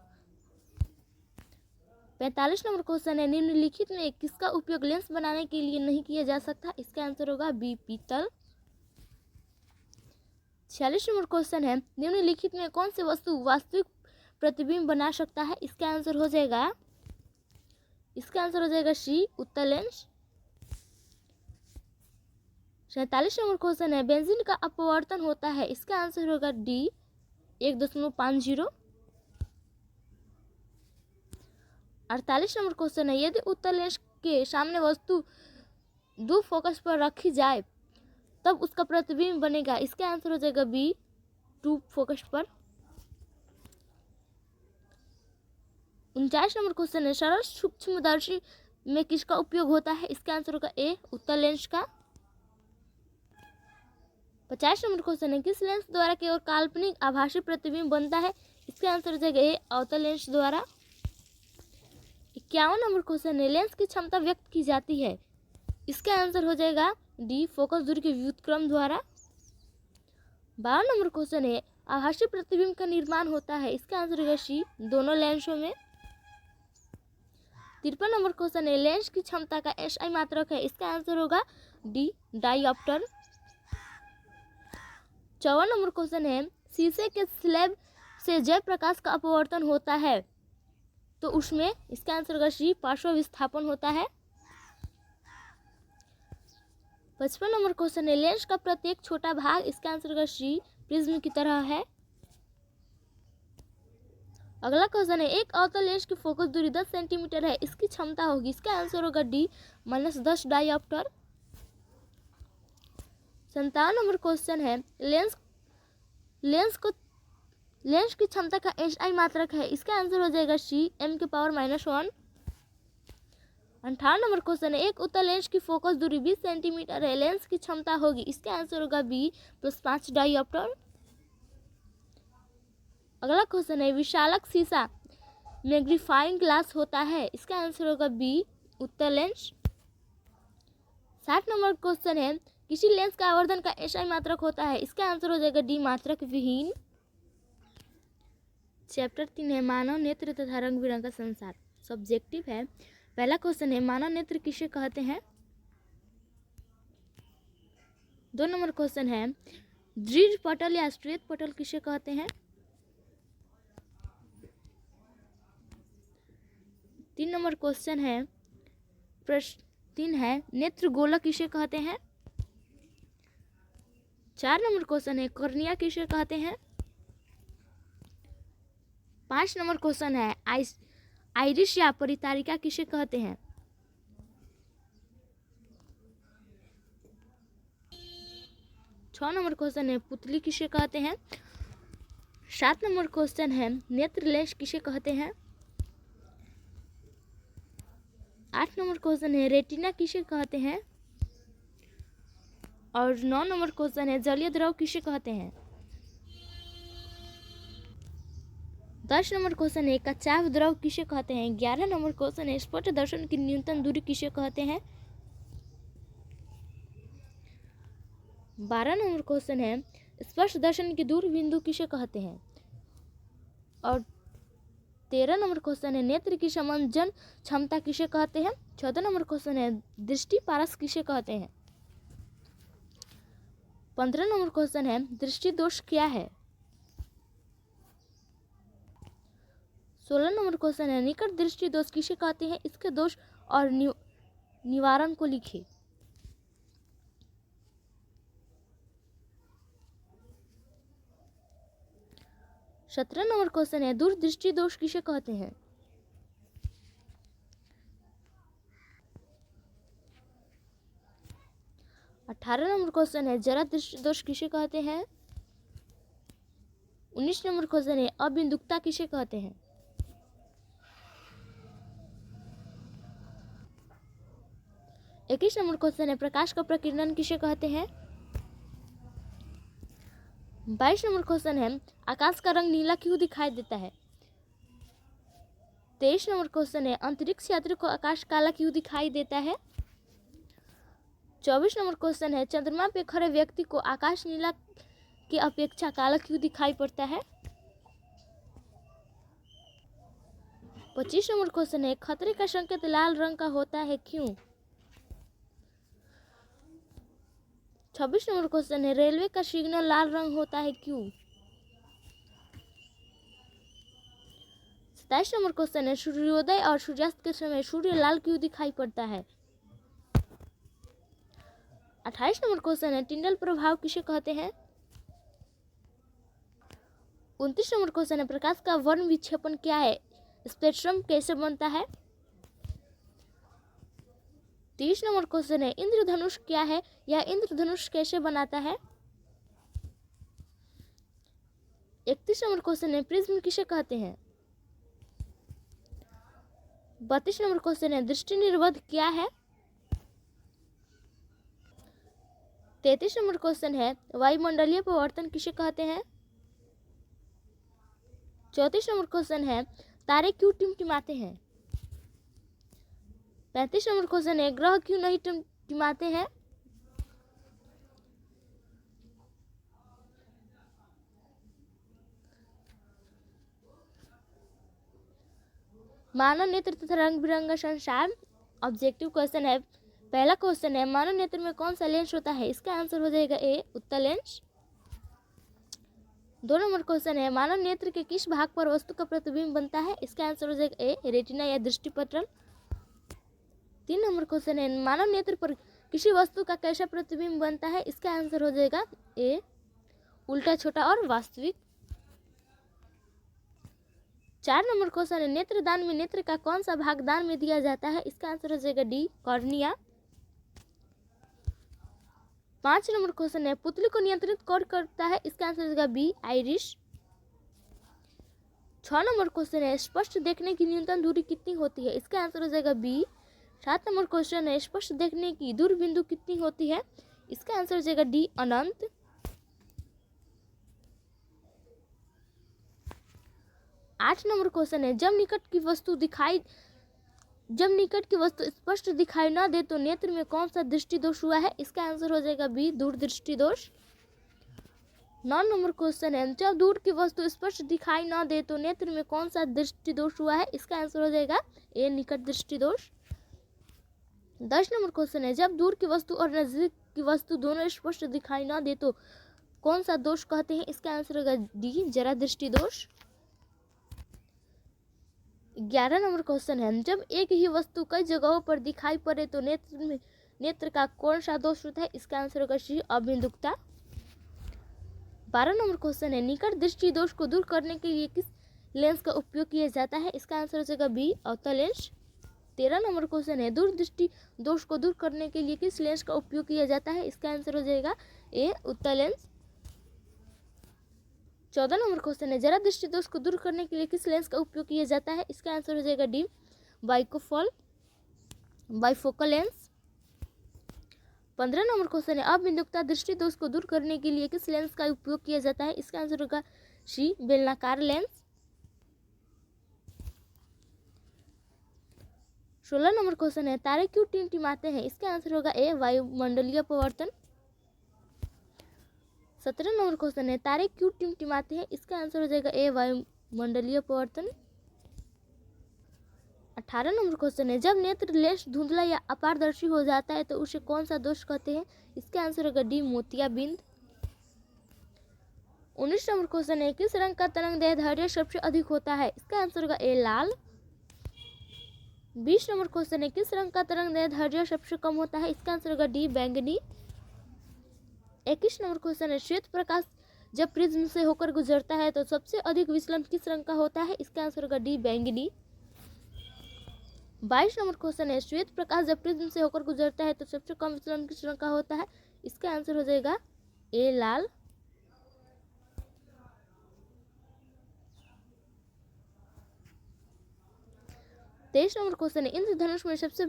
45 नंबर क्वेश्चन है, निम्नलिखित में किसका उपयोग लेंस बनाने के लिए नहीं किया जा सकता? इसका आंसर होगा बी पीतल। 46 नंबर क्वेश्चन है, निम्नलिखित में कौन सी वस्तु वास्तविक प्रतिबिंब बना सकता है? इसका आंसर हो जाएगा सी उत्तल लेंस। 47 नंबर क्वेश्चन है, बेंजीन का अपवर्तन होता है? इसका आंसर होगा डी 1.50। 48 नंबर क्वेश्चन है, यदि उत्तल लेंस के सामने वस्तु दो फोकस पर रखी जाए तब उसका प्रतिबिंब बनेगा? इसका आंसर हो जाएगा बी 2 फोकस पर। 49 नंबर क्वेश्चन है, सरल सूक्ष्मदर्शी में किसका उपयोग होता है? इसका आंसर होगा ए उत्तल लेंस का। 50 नंबर क्वेश्चन है, किस लेंस द्वारा केवल काल्पनिक आभासी प्रतिबिंब बनता है? इसका आंसर हो जाएगा ए अवतल लेंस द्वारा। 51 नंबर क्वेश्चन है, लेंस की क्षमता व्यक्त की जाती है? इसका आंसर हो जाएगा डी फोकस दूरी के व्युत्क्रम द्वारा। 52 नंबर क्वेश्चन है, आभासी प्रतिबिंब का निर्माण होता है? इसका आंसर होगा सी दोनों लेंसों में। 53 नंबर क्वेश्चन है, लेंस की क्षमता का एसआई मात्रक है? इसका आंसर होगा डी डायोप्टर। 54 नंबर क्वेश्चन है, शीशे के स्लैब से जय प्रकाश का अपवर्तन होता है तो उसमें? इसका आंसर होगा सी पार्श्व विस्थापन होता है। 55 नंबर क्वेश्चन है, लेंस का प्रत्येक छोटा भाग? इसका आंसर होगा सी प्रिज्म की तरह है। अगला क्वेश्चन है, एक अवतल लेंस की फोकस दूरी 10 सेंटीमीटर है, इसकी क्षमता होगी? इसका आंसर होगा डी -10 डायोप्टर। 57 नंबर क्वेश्चन है, लेंस की क्षमता का एसआई मात्रक है? इसका आंसर हो जाएगा सी m⁻⁻⁴ 58 नंबर क्वेश्चन है, एक उत्तल लेंस की फोकस दूरी 20 सेंटीमीटर है, लेंस की क्षमता होगी? इसका आंसर होगा बी +5 डायोप्टर। अगला क्वेश्चन है, विशालक शीशा मैग्नीफाइंग ग्लास होता है? इसका आंसर होगा बी उत्तल लेंस। 60 नंबर क्वेश्चन है, किसी लेंस का आवर्धन का एसआई मात्रक होता है? इसका आंसर हो जाएगा डी मात्रक विहीन। चैप्टर 3 है मानव नेत्र तथा रंग बिरंगा संसार, सब्जेक्टिव है। पहला क्वेश्चन है, मानव नेत्र किसे कहते हैं? 2 नंबर क्वेश्चन है, दृढ़ पटल या श्वेत पटल किसे कहते हैं? 3 नंबर क्वेश्चन है, प्रश्न 3 है, नेत्र गोलक किसे कहते हैं? 4 नंबर क्वेश्चन है, कॉर्निया किसे कहते हैं? 5 नंबर क्वेश्चन है, आइरिस या परितारिका किसे कहते हैं? 6 नंबर क्वेश्चन है, पुतली किसे कहते हैं? 7 नंबर क्वेश्चन है, नेत्र लेंस किसे कहते हैं? 8 नंबर क्वेश्चन है, रेटिना किसे कहते हैं? और 9 नंबर क्वेश्चन है, जलीय द्रव किसे कहते हैं? 10 नंबर क्वेश्चन है, कच्चाभ द्रव किसे कहते हैं? 11 नंबर क्वेश्चन है, स्पष्ट दर्शन की न्यूनतम दूरी किसे कहते हैं? 12 नंबर क्वेश्चन है, स्पष्ट दर्शन की दूर बिंदु किसे कहते हैं? और 13 नंबर क्वेश्चन है, नेत्र की समंजन क्षमता किसे कहते हैं? 14 नंबर क्वेश्चन है, दृष्टि पारस किसे कहते हैं? 15 नंबर क्वेश्चन है, दृष्टि दोष क्या है? 16 नंबर क्वेश्चन है निकट दृष्टि दोष किसे कहते हैं, इसके दोष और निवारण को लिखिए। 17 नंबर क्वेश्चन है दूरदृष्टि दोष किसे कहते हैं। 18 नंबर क्वेश्चन है जरा दृष्टि दोष किसे कहते हैं। 19 नंबर क्वेश्चन है अबिंदुकता किसे कहते हैं। 21 नंबर क्वेश्चन है प्रकाश का प्रकीर्णन किसे कहते हैं। 22 नंबर क्वेश्चन है आकाश का रंग नीला क्यों दिखाई देता है। 23 नंबर क्वेश्चन है अंतरिक्ष यात्री को आकाश काला क्यों दिखाई देता है। 24 नंबर क्वेश्चन है चंद्रमा पे खड़े व्यक्ति को आकाश नीला की अपेक्षा काला क्यों दिखाई पड़ता है। 25 नंबर क्वेश्चन है खतरे का संकेत लाल रंग का होता है क्यों। 26 नंबर क्वेश्चन है रेलवे का सिग्नल लाल रंग होता है क्यों। 27 नंबर क्वेश्चन है सूर्योदय और सूर्यास्त के समय सूर्य लाल क्यों दिखाई पड़ता है। 28 नंबर क्वेश्चन है टिंडल प्रभाव किसे कहते हैं। 29 नंबर क्वेश्चन है प्रकाश का वर्ण विक्षेपण क्या है, स्पेक्ट्रम कैसे बनता है। 30 नंबर क्वेश्चन है इंद्रधनुष क्या है या इंद्रधनुष कैसे बनाता है। 31 नंबर क्वेश्चन है प्रिज्म किसे कहते हैं। 32 नंबर क्वेश्चन है दृष्टि निर्बंध क्या है। 33 नंबर क्वेश्चन है वायुमंडलीय परिवर्तन किसे कहते हैं। 34 नंबर क्वेश्चन है तारे क्यों टिमटिमाते हैं। 35 नंबर क्वेश्चन है ग्रह क्यों नहीं टिमटिमाते हैं। 'मानव नेत्र तथा रंग बिरंगा संसार' ऑब्जेक्टिव क्वेश्चन है। पहला क्वेश्चन है मानव नेत्र में कौन सा लेंस होता है, इसका आंसर हो जाएगा ए उत्तल लेंस। 2 नंबर क्वेश्चन है मानव नेत्र के किस भाग पर वस्तु का प्रतिबिंब बनता है, इसका आंसर हो जाएगा ए रेटिना या दृष्टिपटल। 3 नंबर क्वेश्चन है मानव नेत्र पर किसी वस्तु का कैसा प्रतिबिंब बनता है, इसका आंसर हो जाएगा ए उल्टा छोटा और वास्तविक। 4 नंबर क्वेश्चन है नेत्रदान में नेत्र का कौन सा भाग दान में दिया जाता है, इसका आंसर हो जाएगा डी कॉर्निया। 5 नंबर क्वेश्चन है पुतली को नियंत्रित कौन करता है, इसका आंसर हो जाएगा बी आइरिस। 6 नंबर क्वेश्चन है स्पष्ट देखने की न्यूनतम दूरी कितनी होती है, इसका आंसर हो जाएगा बी। 7 नंबर क्वेश्चन है स्पष्ट देखने की दूर बिंदु कितनी होती है, इसका आंसर हो जाएगा डी अनंत। 8 नंबर क्वेश्चन है जब निकट की वस्तु स्पष्ट दिखाई न दे तो नेत्र में कौन सा दृष्टि दोष हुआ है, इसका आंसर हो जाएगा बी दूरदृष्टि दोष। 9 नंबर क्वेश्चन है जब दूर की वस्तु स्पष्ट दिखाई न दे तो नेत्र में कौन सा दृष्टि दोष हुआ है, इसका आंसर हो जाएगा ए निकट दृष्टि दोष। 10 नंबर क्वेश्चन है जब दूर की वस्तु और नजदीक की वस्तु दोनों स्पष्ट दिखाई न दे तो कौन सा दोष कहते हैं, इसका आंसर होगा डी जरा दृष्टि दोष। 11 नंबर क्वेश्चन है जब एक ही वस्तु कई जगहों पर दिखाई पड़े तो नेत्र का कौन सा दोष होता है, इसका आंसर होगा सी अबिंदुकता। 12 नंबर क्वेश्चन है निकट दृष्टि दोष को दूर करने के लिए किस लेंस का उपयोग किया जाता है, इसका आंसर हो जाएगा बी अवतल लेंस। 13 नंबर क्वेश्चन है दूर दृष्टि दोष को दूर करने के लिए किस लेंस का उपयोग किया जाता है, इसका आंसर हो जाएगा ए उत्तल लेंस। 14 नंबर क्वेश्चन है जरा दृष्टि दोष को दूर करने के लिए किस लेंस का उपयोग किया जाता है, इसका आंसर हो जाएगा D bifocal lens. 15 number question है अबिंदुकता दृष्टि दोष को दूर करने के लिए किस लेंस का उपयोग किया जाता है, इसका आंसर होगा सी बेलनाकार लेंस। 16 नंबर क्वेश्चन है तारे क्यों टिमटिमाते हैं, इसका आंसर होगा ए वायुमंडलीय परिवर्तन। 17 नंबर क्वेश्चन है तारे क्यों टिमटिमाते हैं, इसका आंसर हो जाएगा ए वायुमंडलीय परिवर्तन। 18 नंबर क्वेश्चन है जब नेत्र लेंस धुंधला या अपारदर्शी हो जाता है तो उसे कौन सा दोष कहते हैं, इसका आंसर होगा डी मोतियाबिंद। 19 नंबर क्वेश्चन है, किस रंग का तरंग दैर्ध्य सबसे अधिक होता है? इसका आंसर होगा ए लाल। 20 नंबर क्वेश्चन है, किस रंग का तरंग दैर्ध्य सबसे कम होता है? इसका आंसर होगा डी बैंगनी। 21 नंबर क्वेश्चन है, श्वेत प्रकाश जब प्रिज्म से होकर गुजरता है तो सबसे अधिक विचलन किस रंग का होता है? इसका आंसर होगा डी बैंगनी। 22 नंबर क्वेश्चन है, श्वेत प्रकाश जब प्रिज्म से होकर गुजरता है तो सबसे कम विचलन किस रंग का होता है? इसका आंसर हो जाएगा ए लाल। 23 नंबर क्वेश्चन है, इंद्रधनुष में सबसे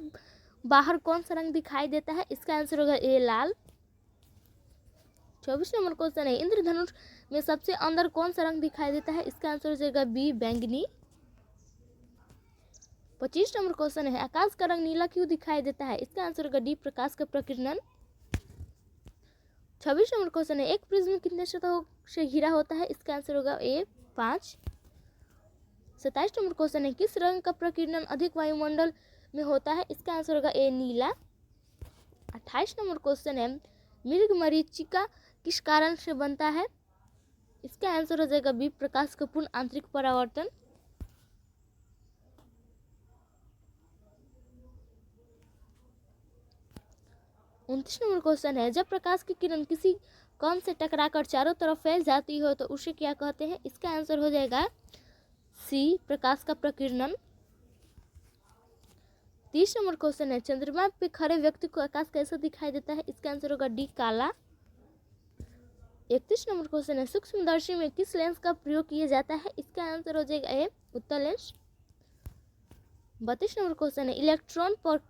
बाहर कौन सा रंग दिखाई देता है? इसका आंसर होगा ए लाल। 24 नंबर क्वेश्चन है, इंद्रधनुष में सबसे अंदर कौन सा रंग दिखाई देता है? इसका आंसर हो जाएगा बी बैंगनी। 25 नंबर क्वेश्चन है, आकाश का रंग नीला क्यों दिखाई देता है? इसका आंसर होगा डी प्रकाश का प्रकीर्णन। 26 नंबर क्वेश्चन है, एक प्रिज्म कितने सतहों से घिरा होता है? इसका आंसर होगा ए 5। 27 नंबर क्वेश्चन है, किस रंग का प्रकीर्णन अधिक वायुमंडल में होता है? इसका आंसर होगा ए नीला। 28 नंबर क्वेश्चन है, मृग मरीचिका किस कारण से बनता है? इसका आंसर हो जाएगा बी प्रकाश का पूर्ण आंतरिक परावर्तन। 29 नंबर क्वेश्चन है, जब प्रकाश की किरण किसी कण से टकराकर चारों तरफ फैल जाती हो तो उसे क्या कहते हैं? इसका आंसर हो जाएगा सी प्रकाश का प्रकीर्णन। 30 नंबर क्वेश्चन है, चंद्रमा पे खड़े व्यक्ति को आकाश कैसा दिखाई देता है? इसका आंसर होगा डी काला। 31 नंबर क्वेश्चन है, सूक्ष्मदर्शी में किस लेंस का प्रयोग किया जाता है? इसका आंसर हो जाएगा ए उत्तल लेंस। 32 नंबर क्वेश्चन है, इलेक्ट्रॉन पर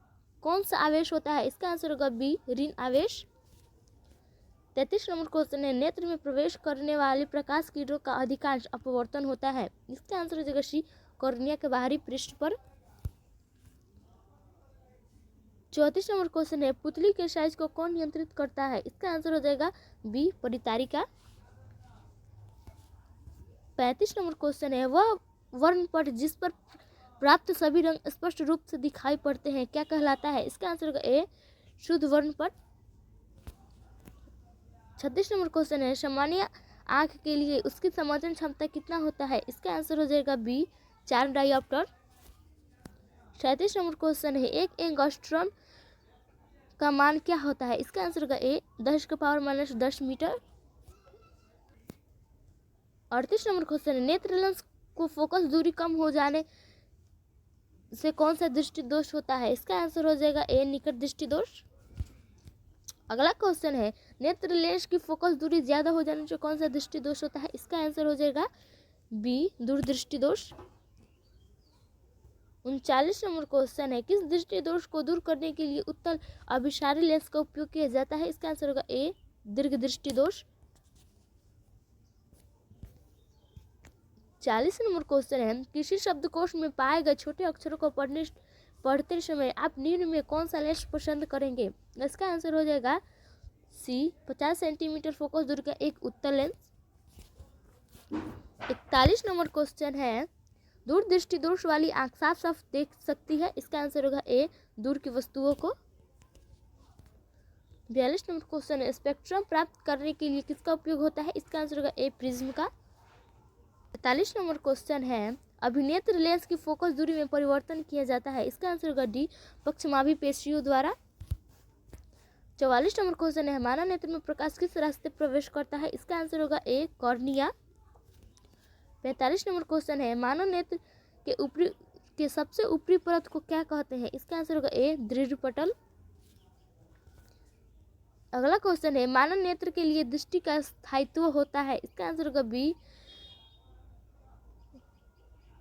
कौन सा आवेश होता है? इसका आंसर होगा बी ऋण आवेश। 33 नंबर क्वेश्चन है, नेत्र में प्रवेश करने वाले प्रकाश किरणों का अधिकांश अपवर्तन होता है? इसका आंसर हो जाएगा सी कॉर्निया के बाहरी पृष्ठ पर। 34 नंबर क्वेश्चन है, पुतली के साइज को कौन नियंत्रित करता है? इसका आंसर हो जाएगा बी परितारिका। 35 नंबर क्वेश्चन है, वह वर्णपट जिस पर प्राप्त सभी रंग स्पष्ट रूप से दिखाई पड़ते हैं क्या कहलाता है? इसका आंसर होगा ए शुद्ध वर्णपट। 36 नंबर क्वेश्चन है, सामान्य आंख के लिए उसकी समझन क्षमता कितना होता है? इसका आंसर हो जाएगा बी 4 डायोप्टर। 37 नंबर क्वेश्चन है, एक एंगस्ट्रॉम का मान क्या होता है? इसका आंसर होगा ए 10⁻⁻10 मीटर। 38 नंबर क्वेश्चन है, नेत्र लेंस को फोकस दूरी कम हो जाने से कौन सा दृष्टि दोष होता है? इसका आंसर हो जाएगा ए निकट दृष्टि दोष। अगला क्वेश्चन है, नेत्र लेंस की फोकस दूरी ज्यादा हो जाने से कौन सा दृष्टि दोष होता है? इसका आंसर हो जाएगा बी दूरदृष्टि दोष। 39 नंबर क्वेश्चन है, किस दृष्टि दोष को दूर करने के लिए उत्तल अभिसारी लेंस का उपयोग किया जाता है? इसका आंसर होगा ए दीर्घ दृष्टि दोष। 40 नंबर क्वेश्चन है, किसी शब्दकोश में पाए गए छोटे अक्षरों को पढ़ते समय आप निम्न में कौन सा लेंस पसंद करेंगे? इसका आंसर हो जाएगा सी 50 सेंटीमीटर फोकस दूरी का एक उत्तल लेंस। 41 नंबर क्वेश्चन है, दूर दृष्टि दोष वाली आंख साफ साफ देख सकती है? इसका आंसर होगा ए दूर की वस्तुओं को। 42 नंबर क्वेश्चन है, स्पेक्ट्रम प्राप्त करने के लिए किसका उपयोग होता है? इसका आंसर होगा ए प्रिज्म का। 43 नंबर क्वेश्चन है, अभिनेत्र लेंस की फोकस दूरी में परिवर्तन किया जाता है? इसका आंसर होगा डी पक्षमाभी पेशियों द्वारा। 44 नंबर क्वेश्चन है, मानव नेत्र में प्रकाश किस रास्ते प्रवेश करता है? इसका आंसर होगा ए कॉर्निया। 45 नंबर क्वेश्चन है, मानव नेत्र के सबसे ऊपरी परत को क्या कहते हैं? इसका आंसर होगा ए दृढ़ पटल। अगला क्वेश्चन है, मानव नेत्र के लिए दृष्टि का स्थायित्व होता है? इसका आंसर होगा बी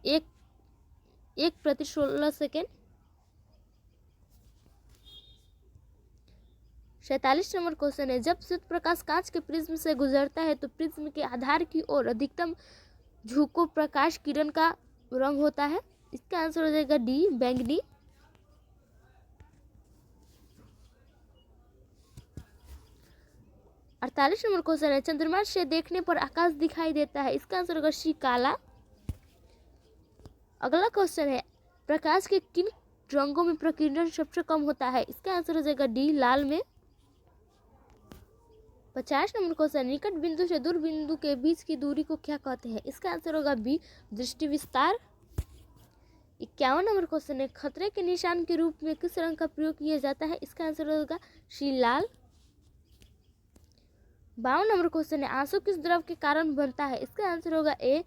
1/16 सेकेंड। 47 नंबर क्वेश्चन है, जब श्वेत प्रकाश कांच के प्रिज्म से गुजरता है तो प्रिज्म के आधार की ओर अधिकतम झुको प्रकाश किरण का रंग होता है? इसका आंसर हो जाएगा डी बैंगनी। 48 नंबर क्वेश्चन है, चंद्रमा से देखने पर आकाश दिखाई देता है? इसका आंसर होगा सी काला। अगला क्वेश्चन है, प्रकाश के किन रंगों में प्रकीर्णन सबसे कम होता है? इसका आंसर हो जाएगा डी लाल में। 50 नंबर क्वेश्चन, निकट बिंदु से दूर बिंदु के बीच की दूरी को क्या कहते हैं? इसका आंसर होगा बी, दृष्टि विस्तार। 51 नंबर क्वेश्चन है, खतरे के निशान के रूप में किस रंग का प्रयोग किया जाता है? इसका आंसर होगा सी, लाल। 52 नंबर क्वेश्चन है, आंसू किस द्रव के कारण बनता है? इसका आंसर होगा ए,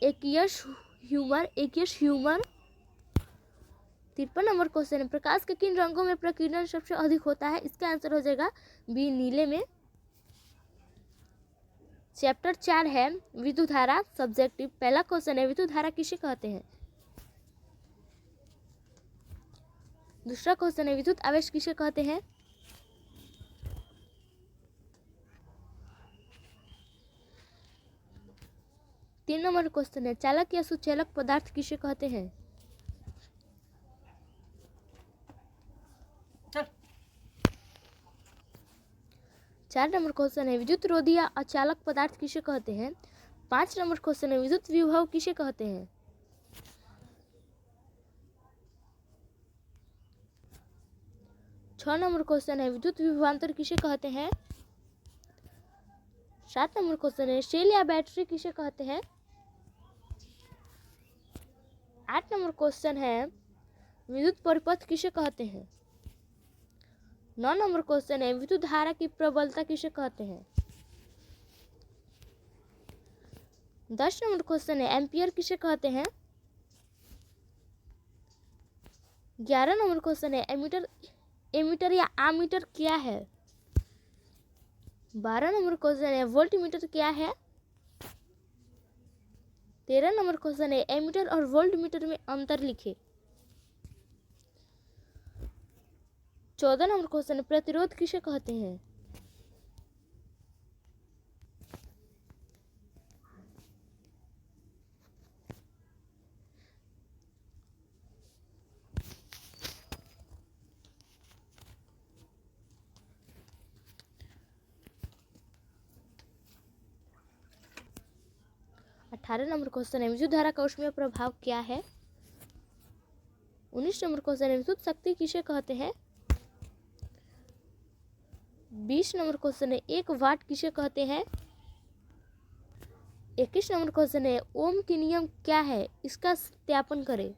एक्वियस ह्यूमर। 53 नंबर क्वेश्चन है, प्रकाश के किन रंगों में प्रकीर्णन सबसे अधिक होता है? इसका आंसर हो जाएगा बी, नीले में। चैप्टर 4 है विद्युत धारा, सब्जेक्टिव। पहला क्वेश्चन है, विद्युत धारा किसे कहते हैं? दूसरा क्वेश्चन है, विद्युत आवेश किसे कहते हैं? तीन नंबर क्वेश्चन है, चालक या सुचालक पदार्थ किसे कहते हैं? चार नंबर क्वेश्चन है, विद्युत रोधी या अचालक पदार्थ किसे कहते हैं? 5 नंबर क्वेश्चन है, विद्युत विभव किसे कहते हैं? 6 नंबर क्वेश्चन है, विद्युत विभवांतर किसे कहते हैं? 7 नंबर क्वेश्चन है, सेल या बैटरी किसे कहते हैं? 8 नंबर क्वेश्चन है, विद्युत परिपथ किसे कहते हैं? 9 नंबर क्वेश्चन है, विद्युत धारा की प्रबलता किसे कहते हैं? 10 नंबर क्वेश्चन है, एम्पियर किसे कहते हैं? 11 नंबर क्वेश्चन है, एमीटर या आमीटर क्या है? 12 नंबर क्वेश्चन है, वोल्टमीटर क्या है? 13 नंबर क्वेश्चन है, एमीटर और वोल्टमीटर में अंतर लिखे। 14 नंबर क्वेश्चन है, प्रतिरोध किसे कहते हैं? 18 नंबर क्वेश्चन है, विद्युत धारा का ऊष्मीय प्रभाव क्या है? 19 नंबर क्वेश्चन है, विद्युत शक्ति किसे कहते हैं? 20 नंबर क्वेश्चन है, 1 वाट किसे कहते हैं? 21 नंबर क्वेश्चन है, ओम के नियम क्या है? इसका सत्यापन करें।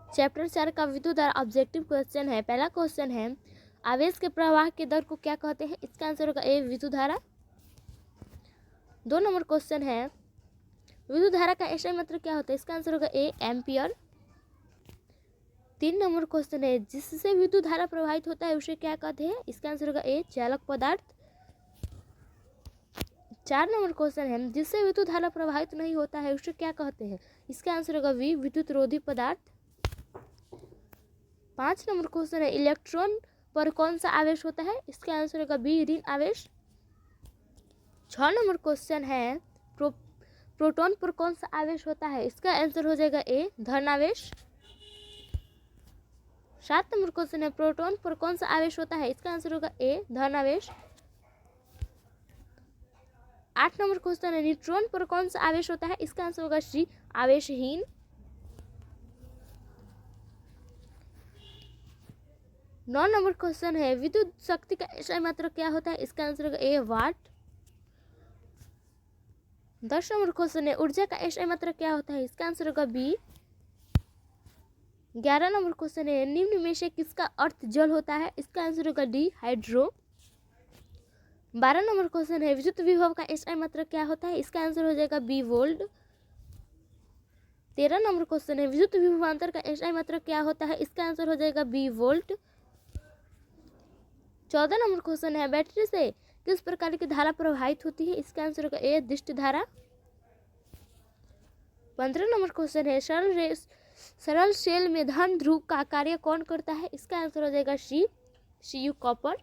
चैप्टर 4 का विद्युत धारा ऑब्जेक्टिव क्वेश्चन है। पहला क्वेश्चन है, आवेश के प्रवाह के दर को क्या कहते हैं? इसका आंसर होगा ए, विद्युत धारा। 2 नंबर क्वेश्चन है, विद्युत धारा का एसआई मात्रक क्या होता है? इसका आंसर होगा ए, एम्पियर। 3 नंबर क्वेश्चन है, जिससे विद्युत धारा प्रवाहित होता है उसे क्या कहते हैं? इसका आंसर होगा ए, चालक पदार्थ। 4 नंबर क्वेश्चन है, जिससे विद्युत धारा प्रवाहित नहीं होता है उसे क्या कहते हैं? इसका आंसर होगा बी, विद्युत रोधी पदार्थ। 5 नंबर क्वेश्चन है, इलेक्ट्रॉन पर कौन सा आवेश होता है? इसका आंसर होगा बी, ऋण आवेश। 6 नंबर क्वेश्चन है, प्रोटॉन पर कौन सा आवेश होता है? इसका आंसर हो जाएगा ए, धन आवेश। 7 नंबर क्वेश्चन है, प्रोटॉन पर कौन सा आवेश होता है? इसका आंसर होगा ए, धन आवेश। 8 नंबर क्वेश्चन है, न्यूट्रॉन पर कौन सा आवेश होता है? इसका आंसर होगा सी, आवेशहीन। 9 नंबर क्वेश्चन है, विद्युत शक्ति का एसआई मात्रक क्या होता है? इसका आंसर होगा ए, वाट। 10 नंबर क्वेश्चन है, ऊर्जा का एसआई मात्रक क्या होता है? इसका आंसर होगा बी। 11 नंबर क्वेश्चन है, निम्न में से किसका अर्थ जल होता है? इसका आंसर होगा डी, हाइड्रो। 12 नंबर क्वेश्चन है, विद्युत विभव का एसआई मात्रक क्या होता है? इसका आंसर हो जाएगा बी, वोल्ट। 13 नंबर क्वेश्चन है, विद्युत विभवांतर का एसआई मात्रक क्या होता है? इसका आंसर हो जाएगा बी, वोल्ट। 14 नंबर क्वेश्चन है, बैटरी से किस प्रकार की धारा प्रवाहित होती है? इसका आंसर होगा ए, दिष्ट धारा। 15 नंबर क्वेश्चन है, सरल सेल में धन ध्रुव का कार्य कौन करता है? इसका आंसर हो जाएगा सी, Cu, कॉपर।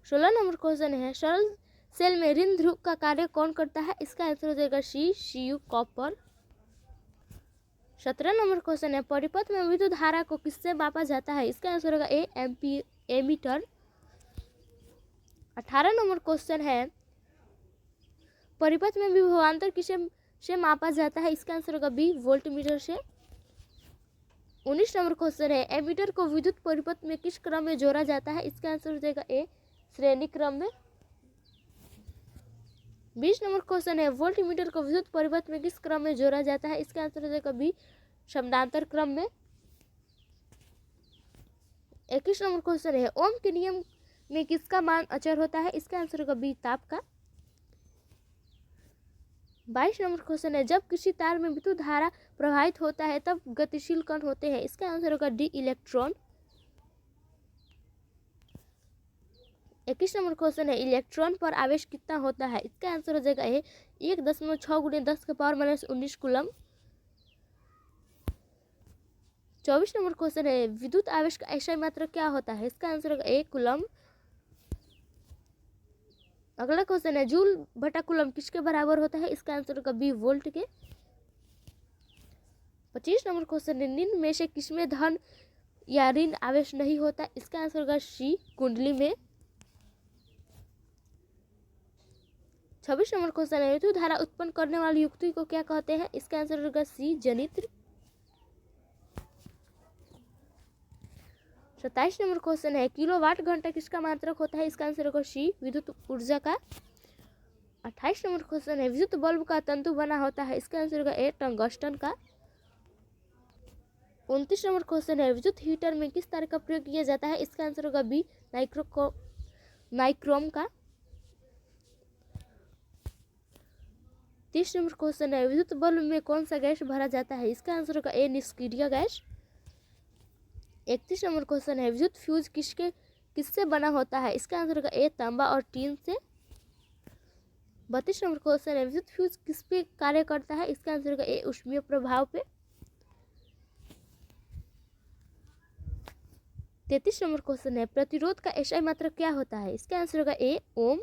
16 नंबर क्वेश्चन है, सरल सेल में ऋण ध्रुव का कार्य कौन करता है? इसका आंसर हो जाएगा सी, Cu, कॉपर। 17 नंबर क्वेश्चन है, परिपथ में विद्युत धारा को किससे मापा जाता है? इसका आंसर होगा ए, एमीटर। 18 नंबर क्वेश्चन है परिपथ में विभवांतर किसे से मापा जाता है? इसका आंसर होगा बी वोल्ट मीटर से। 19 नंबर क्वेश्चन है एमीटर को विद्युत परिपथ में किस क्रम में जोड़ा जाता है? इसका आंसर हो जाएगा ए श्रेणी क्रम में। 20 नंबर क्वेश्चन है वोल्ट मीटर को विद्युत परिपथ में किस क्रम में जोड़ा जाता है? इसका आंसर हो जाएगा बी समानांतर क्रम में। 21 नंबर क्वेश्चन है ओम के नियम में किसका मान अचर होता है? इसका आंसर होगा बी ताप का। 22 नंबर क्वेश्चन है जब किसी तार में विद्युत धारा प्रवाहित होता है तब गतिशील कण होते हैं? इसका आंसर होगा डी इलेक्ट्रॉन। 21 नंबर क्वेश्चन है इलेक्ट्रॉन पर आवेश कितना होता है? इसका आंसर हो जाएगा ए 1.6 × 10⁻⁻19 कूलम। 24 नंबर क्वेश्चन है विद्युत आवेश का SI मात्रक क्या होता है? इसका आंसर होगा ए कूलम। अगला क्वेश्चन है जूल बटा कूलम किसके बराबर होता है? इसका आंसर होगा बी वोल्ट के। 25 नंबर क्वेश्चन है निम्न में से किसमें धन या ऋण आवेश नहीं होता? इसका आंसर होगा सी कुंडली में। 26 नंबर क्वेश्चन है विद्युत धारा उत्पन्न करने वाली युक्ति को क्या कहते हैं? इसका आंसर होगा सी जनित्र। 27 नंबर क्वेश्चन है किलोवाट घंटा किसका मात्रक होता है? इसका आंसर होगा सी विद्युत ऊर्जा का। 28 नंबर क्वेश्चन है विद्युत बल्ब का तंतु बना होता है? इसका आंसर होगा ए टंगस्टन का। 29 नंबर क्वेश्चन है विद्युत हीटर में किस तार का प्रयोग किया जाता है? इसका आंसर होगा बी नाइक्रोम का। 30 नंबर क्वेश्चन है विद्युत बल्ब में कौन सा गैस भरा जाता है? इसका आंसर होगा ए निष्क्रिय गैस। 31 नंबर क्वेश्चन है विद्युत फ्यूज किससे बना होता है? इसका आंसर होगा ए तांबा और टीन से। 32 नंबर क्वेश्चन है विद्युत फ्यूज किस पे कार्य करता है? इसका आंसर होगा ए ऊष्मीय प्रभाव पे। 33 नंबर क्वेश्चन है प्रतिरोध का SI मात्रक क्या होता है? इसका आंसर होगा ए ओम।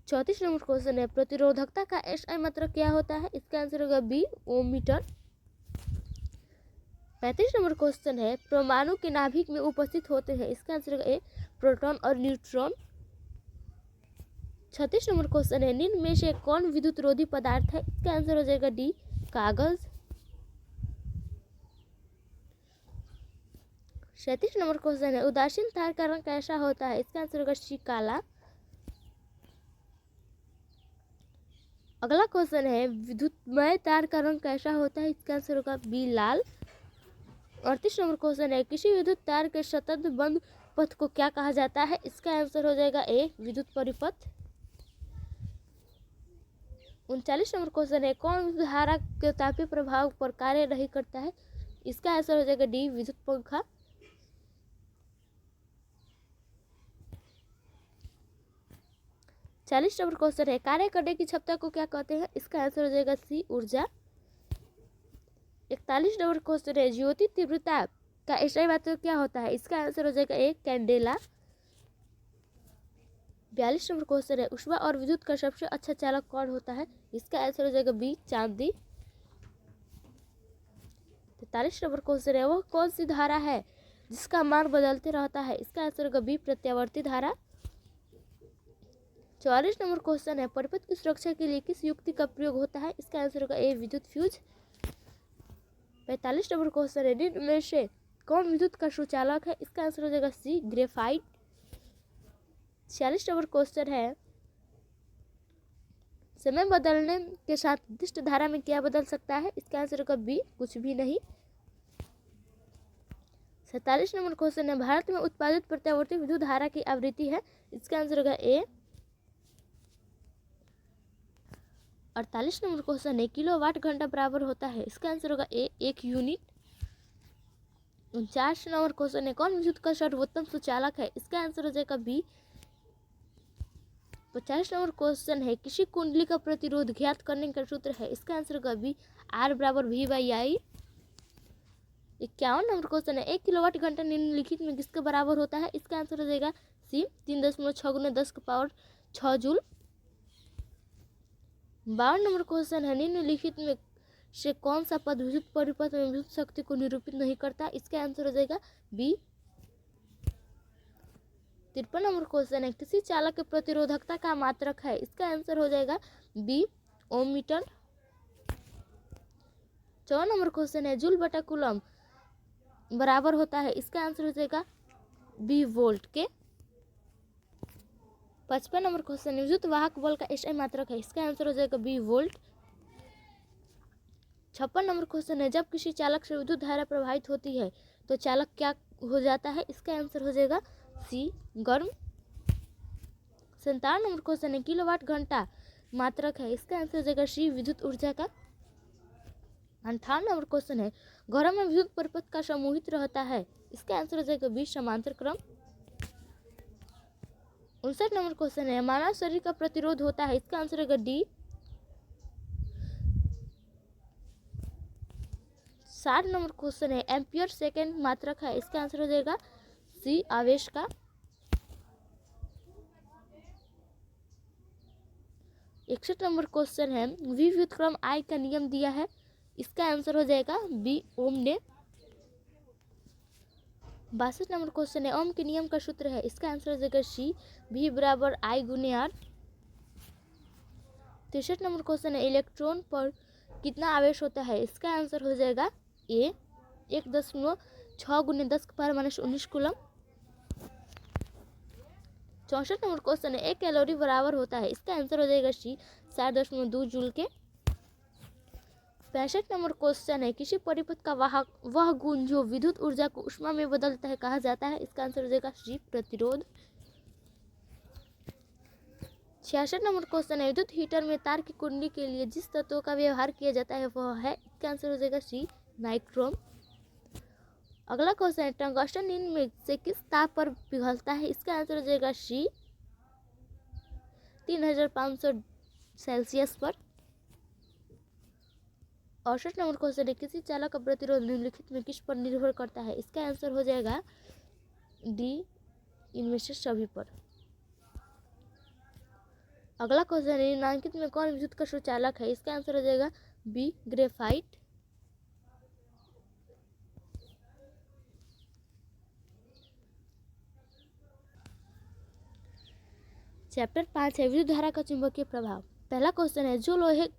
34 नंबर क्वेश्चन है प्रतिरोधकता का SI मात्रक क्या होता है? इसका आंसर होगा बी ओम मीटर। 35 नंबर क्वेश्चन है परमाणु के नाभिक में उपस्थित होते हैं? इसका आंसर होगा ए प्रोटॉन और न्यूट्रॉन। 36 नंबर क्वेश्चन है निम्न में से कौन विद्युत रोधी पदार्थ है? इसका आंसर हो जाएगा डी कागज। 37 नंबर क्वेश्चन है उदासीन तार का रंग कैसा होता है? इसका आंसर होगा सी काला। अगला क्वेश्चन है विद्युतमय तार का रंग कैसा होता है? इसका आंसर होगा बी लाल। 38 नंबर क्वेश्चन है किसी विद्युत तार के सतत बंद पथ को क्या कहा जाता है? इसका आंसर हो जाएगा ए विद्युत परिपथ। 39 नंबर क्वेश्चन है कौन विद्युत धारा के तापीय प्रभाव पर कार्य नहीं करता है? इसका आंसर हो जाएगा डी विद्युत पंखा। 40 नंबर क्वेश्चन है कार्य करने की क्षमता को क्या कहते हैं? इसका आंसर हो जाएगा सी ऊर्जा। 41 नंबर क्वेश्चन है ज्योति तीव्रता का SI मात्रक क्या होता है? इसका आंसर हो जाएगा ए कैंडेला। 42 नंबर क्वेश्चन है ऊष्मा और विद्युत का सबसे अच्छा चालक कौन होता है? इसका आंसर हो जाएगा बी चांदी। 43 नंबर क्वेश्चन है वह कौन सी धारा है जिसका मान बदलते रहता है? इसका आंसर होगा बी प्रत्यावर्ती धारा। 44 नंबर क्वेश्चन है परिपथ की सुरक्षा के लिए किस युक्ति का प्रयोग होता है? इसका आंसर होगा ए विद्युत फ्यूज। 45 नंबर क्वेश्चन है निम्न में से कौन विद्युत का सुचालक है? इसका आंसर हो जाएगा सी ग्रेफाइट। 46 नंबर क्वेश्चन है समय बदलने के साथ निर्दिष्ट धारा में क्या बदल सकता है? इसका आंसर होगा बी कुछ भी नहीं। 47 नंबर क्वेश्चन है भारत में उत्पादित प्रत्यावर्ती विद्युत धारा की आवृत्ति है? इसका आंसर होगा ए। 48 नंबर क्वेश्चन है किलोवाट घंटा बराबर होता है? इसका आंसर होगा ए 1 यूनिट। 49 नंबर क्वेश्चन है कौन विद्युत का सर्वोत्तम सुचालक है? इसका आंसर हो जाएगा बी। 50 नंबर क्वेश्चन है किसी कुंडली का प्रतिरोध ज्ञात करने का सूत्र है? इसका आंसर होगा B R = V/I। 51 number question है 1 किलोवाट घंटा निम्नलिखित में किसके बराबर होता है? इसका आंसर हो जाएगा सी 3.6 × 10⁻6 जूल। 52 नंबर क्वेश्चन है निम्नलिखित में से कौन सा पद विद्युत परिपथ में विद्युत शक्ति को निरूपित नहीं करता? इसका आंसर हो जाएगा बी। 53 नंबर क्वेश्चन है, किसी चालक की प्रतिरोधकता का मात्रक है? इसका आंसर हो जाएगा बी ओम मीटर। 54 नंबर क्वेश्चन है, जूल बटा कूलम बराबर होता है? इसका आंसर हो जाएगा बी वोल्ट के। 55 नंबर क्वेश्चन है, विद्युत वाहक बल का एसआई मात्रक है? इसका आंसर हो जाएगा बी वोल्ट। 56 नंबर क्वेश्चन है, जब किसी चालक से विद्युत धारा प्रवाहित होती है तो चालक क्या हो जाता है? इसका आंसर हो जाएगा सी गर्म। 57 नंबर क्वेश्चन है, किलोवाट घंटा मात्रक है? इसका आंसर हो जाएगा सी विद्युत ऊर्जा का। 58 नंबर क्वेश्चन है, घरों में विद्युत परिपथ का समूहित रहता है? इसका आंसर हो जाएगा बी समांतर क्रम। 59 नंबर क्वेश्चन है, मानव शरीर का प्रतिरोध होता है? इसका आंसर होगा डी। 60 नंबर क्वेश्चन है, एम्पियर सेकेंड मात्रक है? इसका आंसर हो जाएगा सी आवेश का। 61 नंबर क्वेश्चन है, वी व्युत्क्रम आई का नियम दिया है? इसका आंसर हो जाएगा बी ओम ने। 62 नंबर क्वेश्चन है, ओम के नियम का सूत्र है? इसका आंसर हो जाएगा सी भी बराबर आई गुने आर। 63 नंबर क्वेश्चन है, इलेक्ट्रॉन पर कितना आवेश होता है? इसका आंसर हो जाएगा ए 1.6 गुने 10⁻⁻19 कूलम। 64 नंबर क्वेश्चन है, 1 कैलोरी बराबर होता है? इसका आंसर हो जाएगा सी 7.2 जूल के। 65 नंबर क्वेश्चन है, किसी परिपथ का वाहक वह गुण जो विद्युत ऊर्जा को ऊष्मा में बदलता है कहा जाता है? इसका आंसर हो जाएगा सी प्रतिरोध। 66 नंबर क्वेश्चन है, विद्युत हीटर में तार की कुंडली के लिए जिस तत्व का व्यवहार किया जाता है वह है? इसका आंसर हो जाएगा सी नाइक्रोम। अगला क्वेश्चन है, टंगस्टन नील से किस ताप पर पिघलता है? इसका आंसर हो जाएगा सी 3500 सेल्सियस पर। 68 नंबर क्वेश्चन है, किसी चालक का प्रतिरोध निम्नलिखित में किस पर निर्भर करता है? इसका आंसर हो जाएगा डी इनमें से सभी पर। अगला क्वेश्चन है, निम्नलिखित में कौन विद्युत का सुचालक है? इसका आंसर हो जाएगा बी ग्रेफाइट। चैप्टर 5 है विद्युत धारा का चुंबकीय प्रभाव। पहला क्वेश्चन है, जो लोहे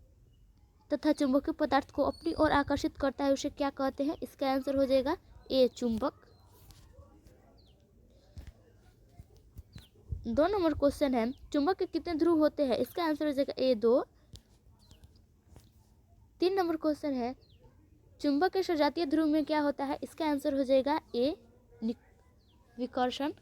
तथा चुंबकीय पदार्थ को अपनी ओर आकर्षित करता है उसे क्या कहते हैं? इसका आंसर हो जाएगा ए चुंबक। 2 नंबर क्वेश्चन है, चुंबक के कितने ध्रुव होते हैं? इसका आंसर हो जाएगा ए 2। 3 नंबर क्वेश्चन है, चुंबक के सजातीय ध्रुव में क्या होता है? इसका आंसर हो जाएगा ए विकर्षण।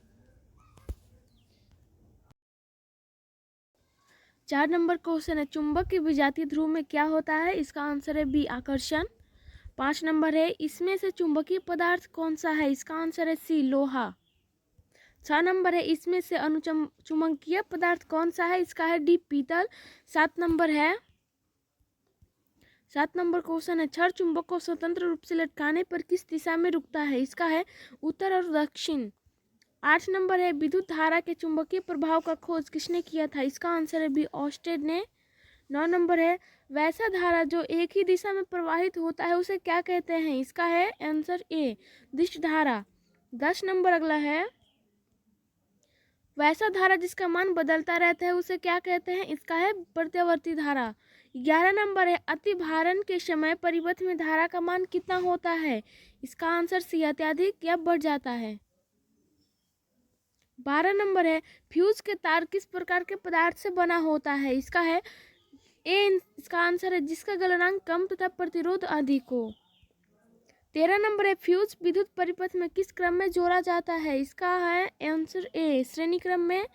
4 नंबर क्वेश्चन है, चुंबक के विजातीय ध्रुव में क्या होता है? इसका आंसर है बी आकर्षण। 5 नंबर है, इसमें से चुंबकीय पदार्थ कौन सा है? इसका आंसर है सी लोहा। 6 नंबर है, इसमें से अनुचुंबकीय पदार्थ कौन सा है? इसका है डी पीतल। 7 नंबर क्वेश्चन है, क्षण चुंबक को स्वतंत्र रूप से लटकाने पर किस दिशा में रुकता है? इसका है उत्तर और दक्षिण। 8 नंबर है, विद्युत धारा के चुंबकीय प्रभाव का खोज किसने किया था? इसका आंसर है बी ऑस्टेड ने। 9 नंबर है, वैसा धारा जो एक ही दिशा में प्रवाहित होता है उसे क्या कहते हैं? इसका है आंसर ए दिश धारा। 10 नंबर अगला है, वैसा धारा जिसका मान बदलता रहता है उसे क्या कहते हैं? इसका है प्रत्यावर्ती धारा। 11 नंबर है, अति भारण के समय परिपथ में धारा का मान कितना होता है? इसका आंसर सी अत्यधिक या बढ़ जाता है। 12 नंबर है, फ्यूज के तार किस प्रकार के पदार्थ से बना होता है? इसका है ए इसका आंसर है जिसका गलनांक कम तथा प्रतिरोध अधिक हो। 13 नंबर है, फ्यूज विद्युत परिपथ में किस क्रम में जोड़ा जाता है? इसका है आंसर ए श्रेणी क्रम में।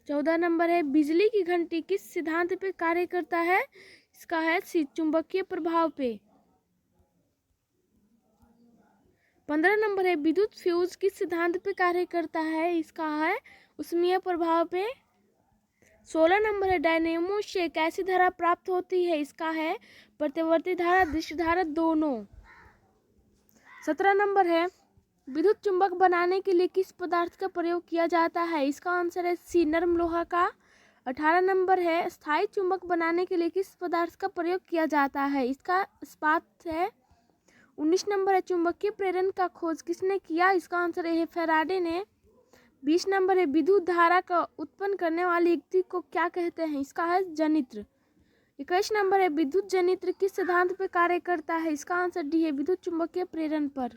14 नंबर है, बिजली की घंटी किस सिद्धांत पे कार्य करता है? इसका है चुंबकीय प्रभाव पे। 15 नंबर है, विद्युत फ्यूज किस सिद्धांत पे कार्य करता है? इसका है ऊष्मीय प्रभाव पे। 16 नंबर है, डायनेमो से कैसी धारा प्राप्त होती है? इसका है प्रत्यावर्ती धारा दिश धारा दोनों। 17 नंबर है, विद्युत चुंबक बनाने के लिए किस पदार्थ का प्रयोग किया जाता है? इसका आंसर है सी नरम लोहा का। 18 नंबर है, स्थायी चुंबक बनाने के लिए किस पदार्थ का प्रयोग किया जाता है? इसका इस्पात है। 19 नंबर है, चुंबकीय प्रेरण का खोज किसने किया? इसका आंसर है फैराडे ने। 20 नंबर है विद्युत धारा का उत्पन्न करने वाली युक्ति को क्या कहते हैं? इसका है जनित्र। 21 नंबर है विद्युत जनित्र किस सिद्धांत पर कार्य करता है? इसका आंसर डी है, विद्युत चुंबकीय प्रेरण पर।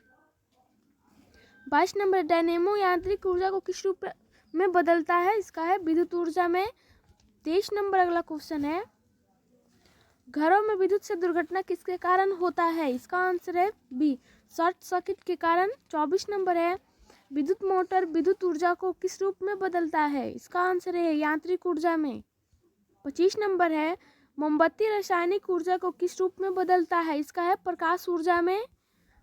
22 नंबर डायनेमो यांत्रिक ऊर्जा को किस रूप में बदलता है? इसका है विद्युत ऊर्जा में। 23 नंबर अगला क्वेश्चन है, घरों में विद्युत से दुर्घटना किसके कारण होता है? इसका आंसर है बी, शॉर्ट सर्किट के कारण। 24 नंबर है विद्युत मोटर विद्युत ऊर्जा को किस रूप में बदलता है? इसका आंसर है यांत्रिक ऊर्जा में। 25 नंबर है मोमबत्ती रासायनिक ऊर्जा को किस रूप में बदलता है? इसका है प्रकाश ऊर्जा में।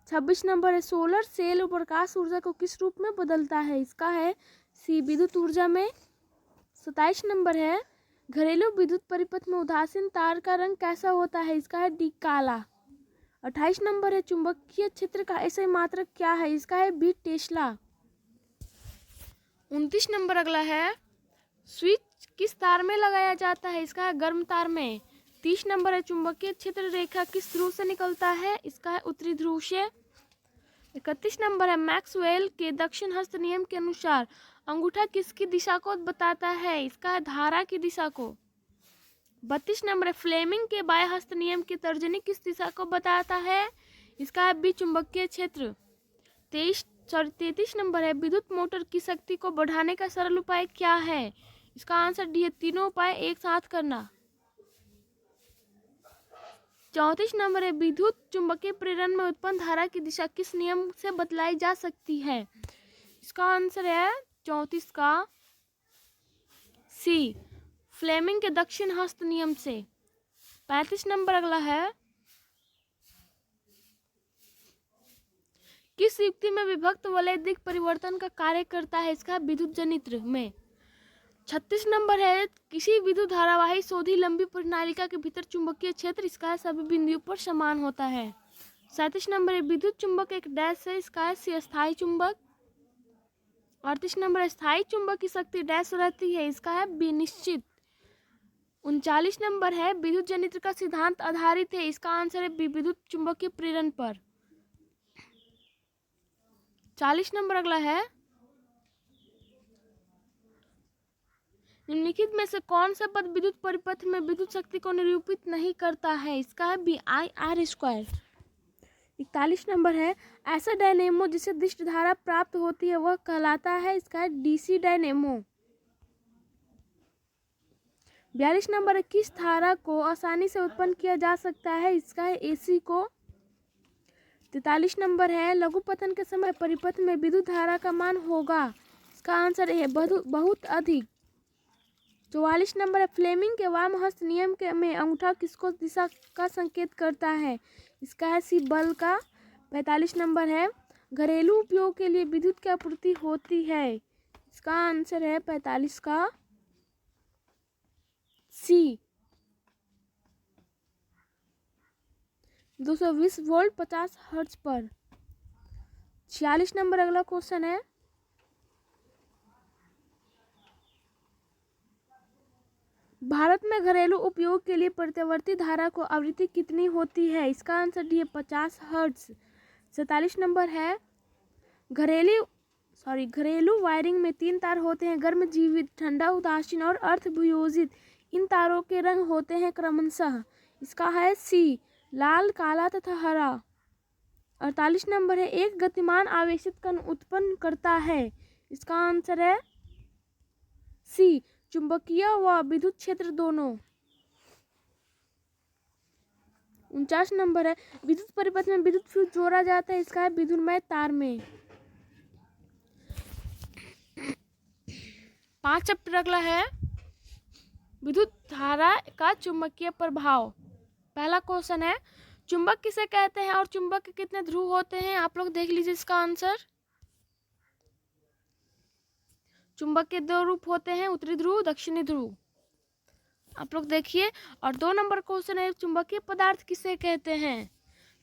26 नंबर है सोलर सेल प्रकाश ऊर्जा को किस रूप में बदलता है? इसका है सी, विद्युत ऊर्जा में। 27 नंबर है घरेलू विद्युत परिपथ में उदासीन तार का रंग कैसा होता है? इसका है डी, काला। 28 नंबर है चुंबकीय क्षेत्र का ऐसा मात्रक क्या है? इसका है बी, टेस्ला। 29 नंबर अगला है स्विच किस तार में लगाया जाता है? इसका है गर्म तार में। 30 नंबर है चुंबकीय क्षेत्र रेखा किस ध्रुव से निकलता है? इसका है उत्तरी ध्रुव से। 31 नंबर है मैक्सवेल के दक्षिण हस्त नियम के अनुसार अंगूठा किसकी दिशा को बताता है? इसका है धारा की दिशा को। 32 नंबर है फ्लेमिंग के बाएं हस्त नियम की तर्जनी किस दिशा को बताता है? इसका है बी, चुंबकीय क्षेत्र। 33 नंबर है विद्युत मोटर की शक्ति को बढ़ाने का सरल उपाय क्या है? इसका आंसर डी है, तीनों उपाय एक साथ करना। 34 नंबर है विद्युत चुंबकीय प्रेरण में उत्पन्न धारा की दिशा किस नियम से बदलाई जा सकती है? इसका आंसर है 34 का सी, फ्लेमिंग के दक्षिण हस्त नियम से। 35 नंबर अगला है किस युक्ति में विभक्त वलय दिक परिवर्तन का कार्य करता है? इसका विद्युत जनित्र में। 36 नंबर है किसी विद्युत धारावाही सोधी लंबी परिनालिका के भीतर चुंबकीय क्षेत्र इसका सभी बिंदुओं पर समान होता है। 37 नंबर है विद्युत चुंबक एक डैश है, इसका है स्थायी चुंबक। 38 नंबर है स्थायी चुंबक की शक्ति डैश रहती है, इसका है बी, निश्चित। 39 नंबर है विद्युत जनित्र का सिद्धांत आधारित है, इसका आंसर है बी, विद्युत चुंबकीय प्रेरण पर। 40 नंबर अगला है निम्नलिखित में से कौन सा पद विद्युत परिपथ में विद्युत शक्ति को निरूपित नहीं करता है? इसका है B, I R square. 41 number है ऐसा डायनेमो जिसे दिष्ट धारा प्राप्त होती है वह कहलाता है, इसका है डीसी डायनेमो। 42 नंबर है किस धारा को आसानी से उत्पन्न किया जा सकता है? इसका है एसी को। 43 नंबर है लघुपतन के समय परिपथ में विद्युत धारा का मान होगा, इसका आंसर है बहुत अधिक। 44 नंबर है फ्लेमिंग के वाम हस्त नियम के में अंगूठा किसको दिशा का संकेत करता है? इसका है सी, बल का। 45 नंबर है घरेलू उपयोग के लिए विद्युत की आपूर्ति होती है, इसका आंसर है 45 का सी, 220 वोल्ट 50 हर्ट्ज पर। 46 नंबर अगला क्वेश्चन है भारत में घरेलू उपयोग के लिए प्रत्यावर्ती धारा को आवृत्ति कितनी होती है? इसका आंसर डी है 50 हर्ट्ज। 47 नंबर है घरेलू वायरिंग में 3 तार होते हैं, गर्म जीवित, ठंडा उदासीन और अर्धवियोजित। इन तारों के रंग होते हैं क्रमशः, इसका है सी, लाल, काला तथा हरा। 48 नंबर है एक गतिमान आवेशित कण उत्पन्न करता है, इसका आंसर है सी, चुंबकीय व विद्युत क्षेत्र दोनों। 49 नंबर है विद्युत परिपथ में विद्युत फ्यूज जोड़ा जाता है, इसका है विद्युन्मय तार में। 5 चैप्टर अगला है विद्युत धारा का चुंबकीय प्रभाव। पहला क्वेश्चन है चुंबक किसे कहते हैं और चुंबक के कितने ध्रुव होते हैं? आप लोग देख लीजिए इसका आंसर। चुंबक के 2 रूप होते हैं, उत्तरी ध्रुव, दक्षिणी ध्रुव। आप लोग देखिए। और 2 नंबर क्वेश्चन है चुंबकीय पदार्थ किसे कहते हैं?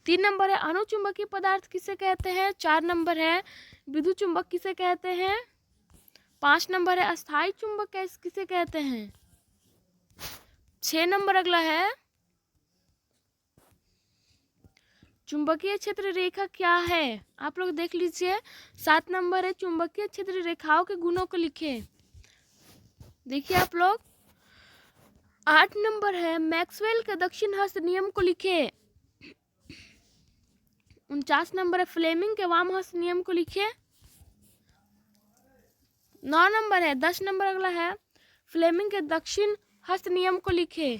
3 नंबर है अनुचुंबकीय पदार्थ किसे कहते हैं? 4 नंबर है विद्युत चुंबक किसे कहते हैं? 5 नंबर है अस्थायी चुंबक किसे कहते हैं? 6 नंबर अगला है चुंबकीय क्षेत्र रेखा क्या है? आप लोग देख लीजिए। 7 नंबर है चुंबकीय क्षेत्र रेखाओं के गुणों को लिखे। देखिए आप लोग। 8 नंबर है मैक्सवेल के दक्षिण हस्त नियम को लिखे। 49 नंबर है फ्लेमिंग के वाम हस्त नियम को लिखे। 9 नंबर है 10 नंबर अगला है फ्लेमिंग के दक्षिण हस्त नियम को लिखे।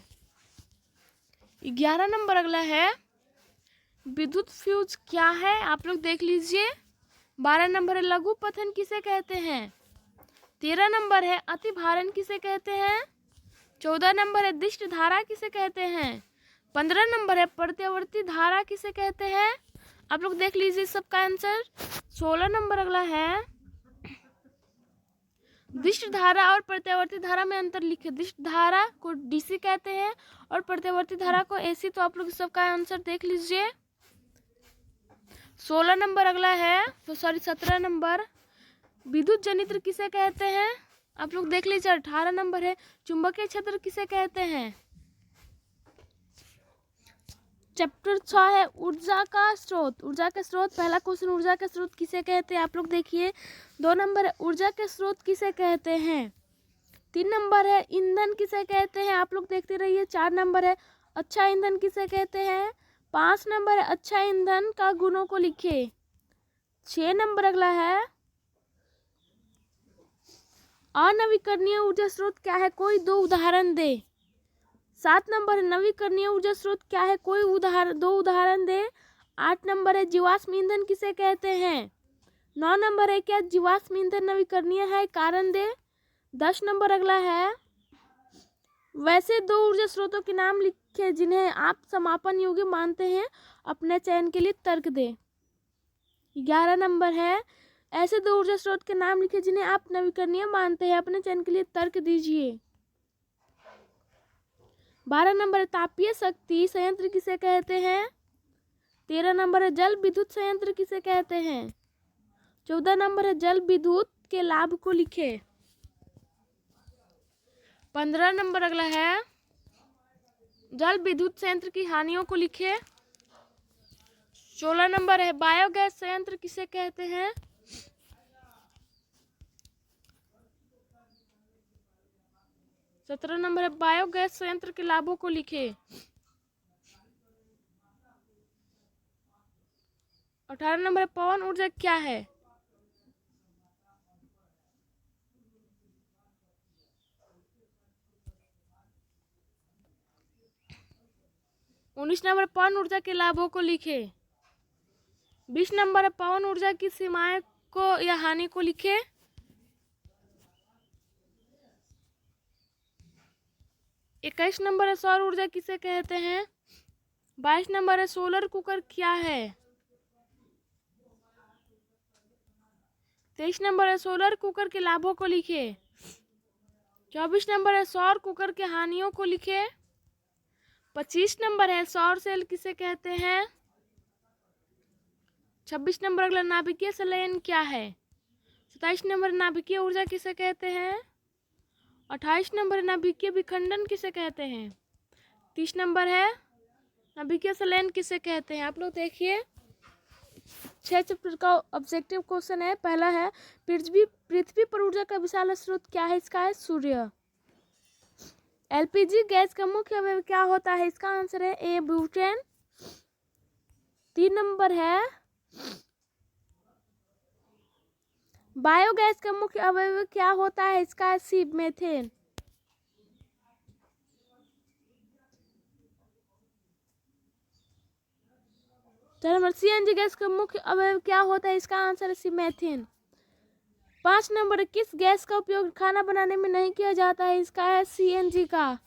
11 नंबर अगला है विद्युत फ्यूज क्या है? आप लोग देख लीजिए। 12 नंबर है लघु पथन किसे कहते हैं? 13 नंबर है अति भारण किसे कहते हैं? 14 नंबर है दिष्ट धारा किसे कहते हैं? 15 नंबर है प्रत्यावर्ती धारा किसे कहते हैं? आप लोग देख लीजिए सबका आंसर। 16 नंबर अगला है दिष्ट धारा और प्रत्यावर्ती धारा में अंतर लिखे। दिष्ट धारा को डीसी कहते हैं और प्रत्यावर्ती धारा को एसी। तो आप लोग सबका आंसर देख लीजिए। 16 नंबर अगला है 17 नंबर विद्युत जनित्र किसे कहते हैं? आप लोग देख लीजिए। 18 नंबर है चुंबकीय क्षेत्र किसे कहते हैं? चैप्टर 6 है ऊर्जा का स्रोत। ऊर्जा के स्रोत, पहला क्वेश्चन ऊर्जा के स्रोत किसे कहते हैं? आप लोग देखिए। 2 नंबर है ऊर्जा के स्रोत किसे कहते हैं? 3 नंबर है ईंधन किसे कहते हैं? आप लोग देखते रहिए। 4 नंबर है अच्छा ईंधन किसे कहते हैं? 5 नंबर है अच्छा ईंधन का गुणों को लिखे। 6 नंबर अगला है अनवीकरणीय ऊर्जा स्रोत क्या है? कोई 2 उदाहरण दे। 7 नंबर है नवीकरणीय ऊर्जा स्रोत क्या है? कोई 2 उदाहरण दे। 8 नंबर है जीवाश्म ईंधन किसे कहते हैं? 9 नंबर है क्या जीवाश्म ईंधन नवीकरणीय है? कारण दे। 10 नंबर अगला है वैसे 2 ऊर्जा स्रोतों के नाम लिखे जिन्हें आप समापन योग्य मानते हैं, अपने चयन के लिए तर्क दे। 11 नंबर है ऐसे 2 ऊर्जा स्रोत के नाम लिखे जिन्हें आप नवीकरणीय मानते हैं, अपने चयन के लिए तर्क दीजिए। 12 नंबर है तापीय शक्ति संयंत्र किसे कहते हैं? 13 नंबर है जल विद्युत संयंत्र किसे कहते हैं? 14 नंबर है जल विद्युत के लाभ को लिखे। 15 नंबर अगला है जल विद्युत संयंत्र की हानियों को लिखे। 16 नंबर है बायोगैस संयंत्र किसे कहते हैं? 17 नंबर है बायोगैस संयंत्र के लाभों को लिखे। 18 नंबर है पवन ऊर्जा क्या है? 19 नंबर पवन ऊर्जा के लाभों को लिखे। 20 नंबर है पवन ऊर्जा की सीमाएं को या हानि को लिखे। 21 नंबर है सौर ऊर्जा किसे कहते हैं? 22 नंबर है सोलर कुकर क्या है? 23 नंबर है सोलर कुकर के लाभों को लिखे। 24 नंबर है सौर कुकर के हानियों को लिखे। 25 नंबर है सौर सेल किसे कहते हैं? 26 नंबर अगला नाभिकीय संलयन क्या है? 27 नंबर नाभिकीय ऊर्जा किसे कहते हैं? 28 नंबर नाभिकीय विखंडन किसे कहते हैं? 30 नंबर है नाभिकीय संलयन किसे कहते हैं? आप लोग देखिए 6 चैप्टर का ऑब्जेक्टिव क्वेश्चन है। पहला है पृथ्वी पर ऊर्जा का विशाल स्रोत क्या है? इसका है सूर्य। एलपीजी गैस का मुख्य अवयव क्या होता है? इसका आंसर है ए ब्यूटेन। 3 नंबर है बायोगैस का मुख्य अवयव क्या होता है? इसका है सी मेथेन। 4 नंबर सीएनजी गैस का मुख्य अवयव क्या होता है? इसका आंसर है सी मेथेन। 5 नंबर किस गैस का उपयोग खाना बनाने में नहीं किया जाता है? इसका है सीएनजी का।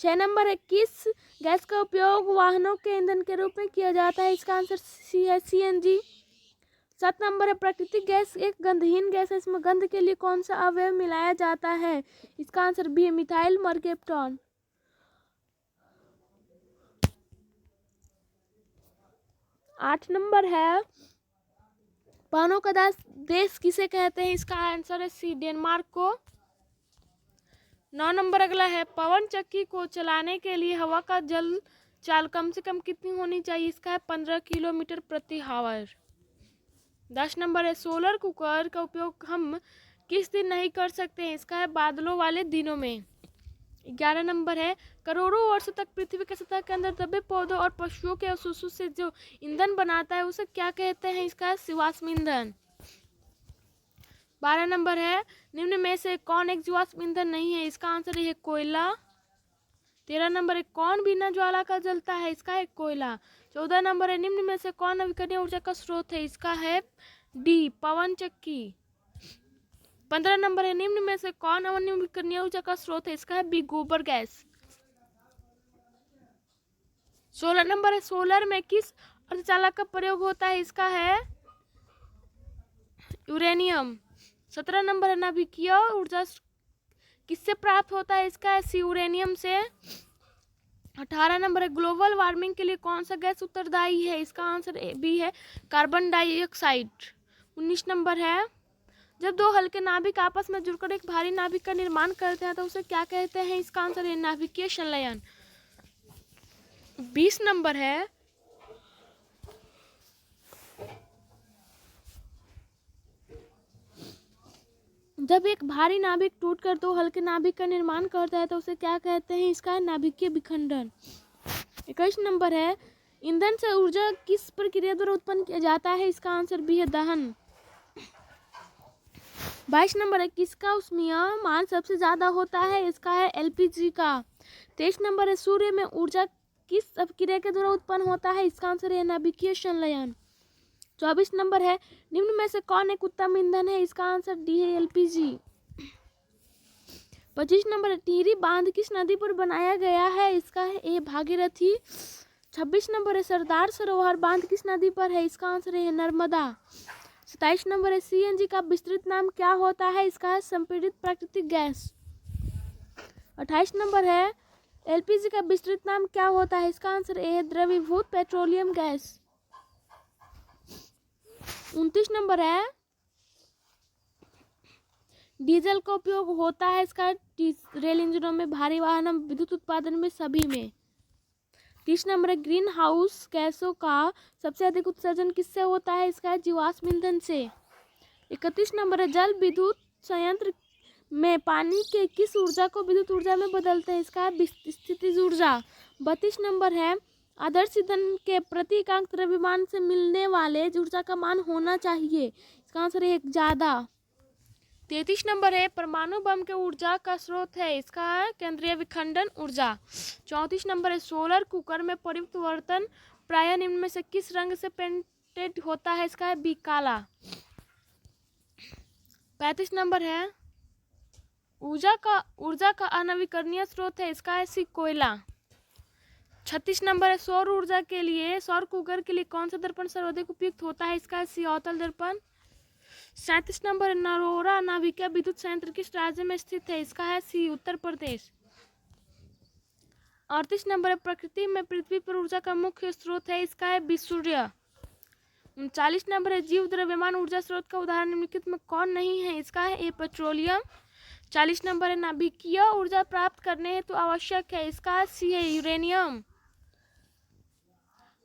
6 नंबर है किस गैस का उपयोग वाहनों के ईंधन के रूप में किया जाता है? इसका आंसर सी है सीएनजी। 7 नंबर है प्राकृतिक गैस एक गंधहीन गैस है, इसमें गंध के लिए कौन सा अवयव मिलाया जाता है? इसका आंसर बी है मिथाइल मर्केप्टॉन। 8 नंबर है पानों का देश किसे कहते हैं? इसका आंसर है सी डेनमार्क को। 9 नंबर अगला है पवन चक्की को चलाने के लिए हवा का जल चाल कम से कम कितनी होनी चाहिए? इसका है 15 किलोमीटर प्रति आवर। 10 नंबर है सोलर कुकर का उपयोग हम किस दिन नहीं कर सकते हैं? इसका है बादलों वाले दिनों में। 11 नंबर है करोड़ों वर्षों तक पृथ्वी के सतह के अंदर दबे पौधों और पशुओं के अवशेषों से जो ईंधन बनाता है उसे क्या कहते हैं? इसका है जीवाश्म ईंधन। 12 नंबर है निम्न में से कौन एक जीवाश्म ईंधन नहीं है? इसका आंसर है कोयला। 13 नंबर है कौन बिना ज्वाला का जलता है? इसका है कोयला। 14 नंबर है निम्न में से कौन नवीकरणीय ऊर्जा का स्रोत है? इसका है डी पवन चक्की। 15 नंबर है निम्न में से कौन अनवीकरणीय ऊर्जा का स्रोत है? इसका है बी गोबर गैस। 16 नंबर है सोलर में किस अर्धचालक का प्रयोग होता है? इसका है यूरेनियम। 17 नंबर है नाभिकीय ऊर्जा किससे प्राप्त होता है? इसका है सी यूरेनियम से। 18 नंबर है ग्लोबल वार्मिंग के लिए कौन सा गैस उत्तरदायी है? इसका आंसर बी है कार्बन डाइऑक्साइड। 19 नंबर है जब दो हल्के नाभिक आपस में जुड़कर एक भारी नाभिक का निर्माण करते हैं तो उसे क्या कहते हैं? इसका आंसर है नाभिकीय संलयन। 20 नंबर है जब एक भारी नाभिक टूटकर दो हल्के नाभिक का निर्माण करता है तो उसे क्या कहते हैं? इसका है नाभिकीय विखंडन। 21 नंबर है ईंधन से ऊर्जा किस प्रक्रिया द्वारा उत्पन्न किया जाता है? इसका आंसर भी है दहन। 22 नंबर है किसका ऊष्मीय मान सबसे ज्यादा होता है? इसका है एलपीजी का। 23 नंबर है सूर्य में ऊर्जा किस अपक्रिया के द्वारा उत्पन्न होता है? इसका आंसर है नाभिकीय संलयन। 24 नंबर है निम्न में से कौन एक उत्तम ईंधन है? इसका आंसर डी है एलपीजी। 25 नंबर है टिहरी बांध किस नदी पर बनाया गया है? इसका है ए भागीरथी। 26 नंबर है सरदार सरोवर बांध किस नदी पर है? इसका आंसर है नर्मदा। 27 नंबर है सीएनजी का विस्तृत नाम क्या होता है? इसका है संपीड़ित प्राकृतिक गैस। 28 नंबर है एलपीजी का विस्तृत नाम क्या होता है? इसका आंसर ए है द्रवीभूत पेट्रोलियम गैस। 29 नंबर है डीजल का उपयोग होता है इसका रेल इंजनों में, भारी वाहनों में, विद्युत उत्पादन में, सभी में। 30 नंबर है ग्रीन हाउस गैसों का सबसे अधिक उत्सर्जन किससे होता है? इसका है जीवाश्म ईंधन से। 31 नंबर है जल विद्युत संयंत्र में पानी के किस ऊर्जा को विद्युत ऊर्जा में बदलते हैं? इसका है स्थितिज ऊर्जा। 32 नंबर है आदर्श ईंधन के प्रति इकाई द्रव्यमान से मिलने वाले ऊर्जा का मान होना चाहिए? इसका आंसर है ज्यादा। 33 नंबर है परमाणु बम के ऊर्जा का स्रोत है? इसका है केंद्रीय विखंडन ऊर्जा। 34 नंबर है सोलर कुकर में परिवर्तन प्राय निम्न में से किस रंग से पेंटेड होता है? इसका है बी काला। 35 नंबर है ऊर्जा का अनवीकरणीय स्रोत है? इसका है सी कोयला। 36 नंबर है सौर ऊर्जा के लिए सौर कुकर के लिए कौन सा दर्पण सर्वाधिक उपयुक्त होता है? इसका है सी अवतल दर्पण। 37 नंबर है नरोरा नाभिकीय विद्युत संयंत्र किस राज्य में स्थित है? इसका है सी उत्तर प्रदेश। 38 नंबर है प्रकृति में पृथ्वी पर ऊर्जा का मुख्य स्रोत है? इसका है बी सूर्य। 39 नंबर है जीव द्रव्यमान ऊर्जा स्रोत का उदाहरण निम्नलिखित में कौन नहीं है? इसका है ए पेट्रोलियम। 40 नंबर है नाभिकीय ऊर्जा प्राप्त करने हेतु आवश्यक है? इसका है सी है यूरेनियम।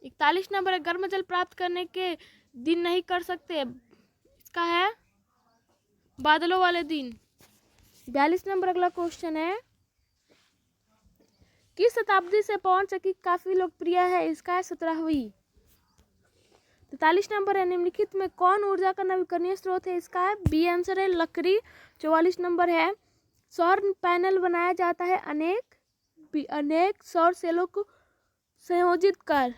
41 नंबर है गर्म जल प्राप्त करने के दिन नहीं कर सकते? इसका है बादलों वाले दिन। 42 नंबर अगला क्वेश्चन है किस शताब्दी से पवन चक्की काफी लोकप्रिय है? इसका है 17वीं। 43 नंबर है निम्नलिखित में कौन ऊर्जा का नवीकरणीय स्रोत है? इसका है बी आंसर है लकड़ी। 44 नंबर है सौर पैनल बनाया जाता है अनेक सौर सेलों को संयोजित कर।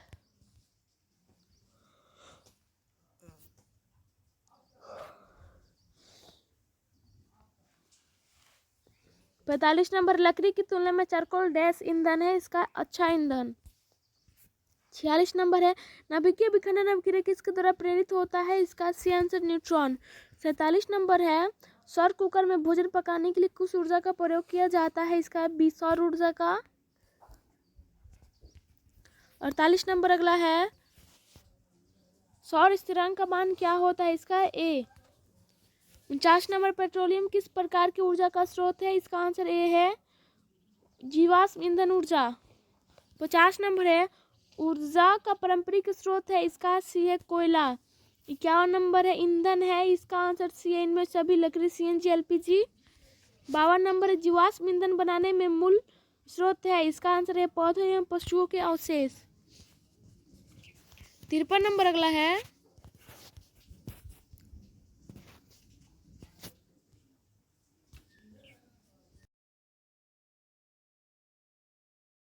45 नंबर लकड़ी की तुलना में चारकोल डैश ईंधन है? इसका अच्छा ईंधन। 46 नंबर है नाभिकीय विखंडन अभिक्रिया किसके द्वारा प्रेरित होता है? इसका सी आंसर न्यूट्रॉन। 47 नंबर है सौर कुकर में भोजन पकाने के लिए किस ऊर्जा का प्रयोग किया जाता है? इसका बी सौर ऊर्जा का। 48 नंबर अगला है सौर स्थिरांक का मान क्या होता है? इसका है ए। 49 नंबर पेट्रोलियम किस प्रकार की ऊर्जा का स्रोत है? इसका आंसर ए है जीवाश्म ईंधन ऊर्जा। 50 नंबर है ऊर्जा का पारंपरिक स्रोत है, इसका सी है कोयला। 51 नंबर है ईंधन है, इसका आंसर सी है, इनमें सभी लकड़ी सीएनजी एलपीजी। 52 नंबर है जीवाश्म ईंधन बनाने में मूल स्रोत है, इसका आंसर है पौधों एवं पशुओं के अवशेष। 53 नंबर अगला है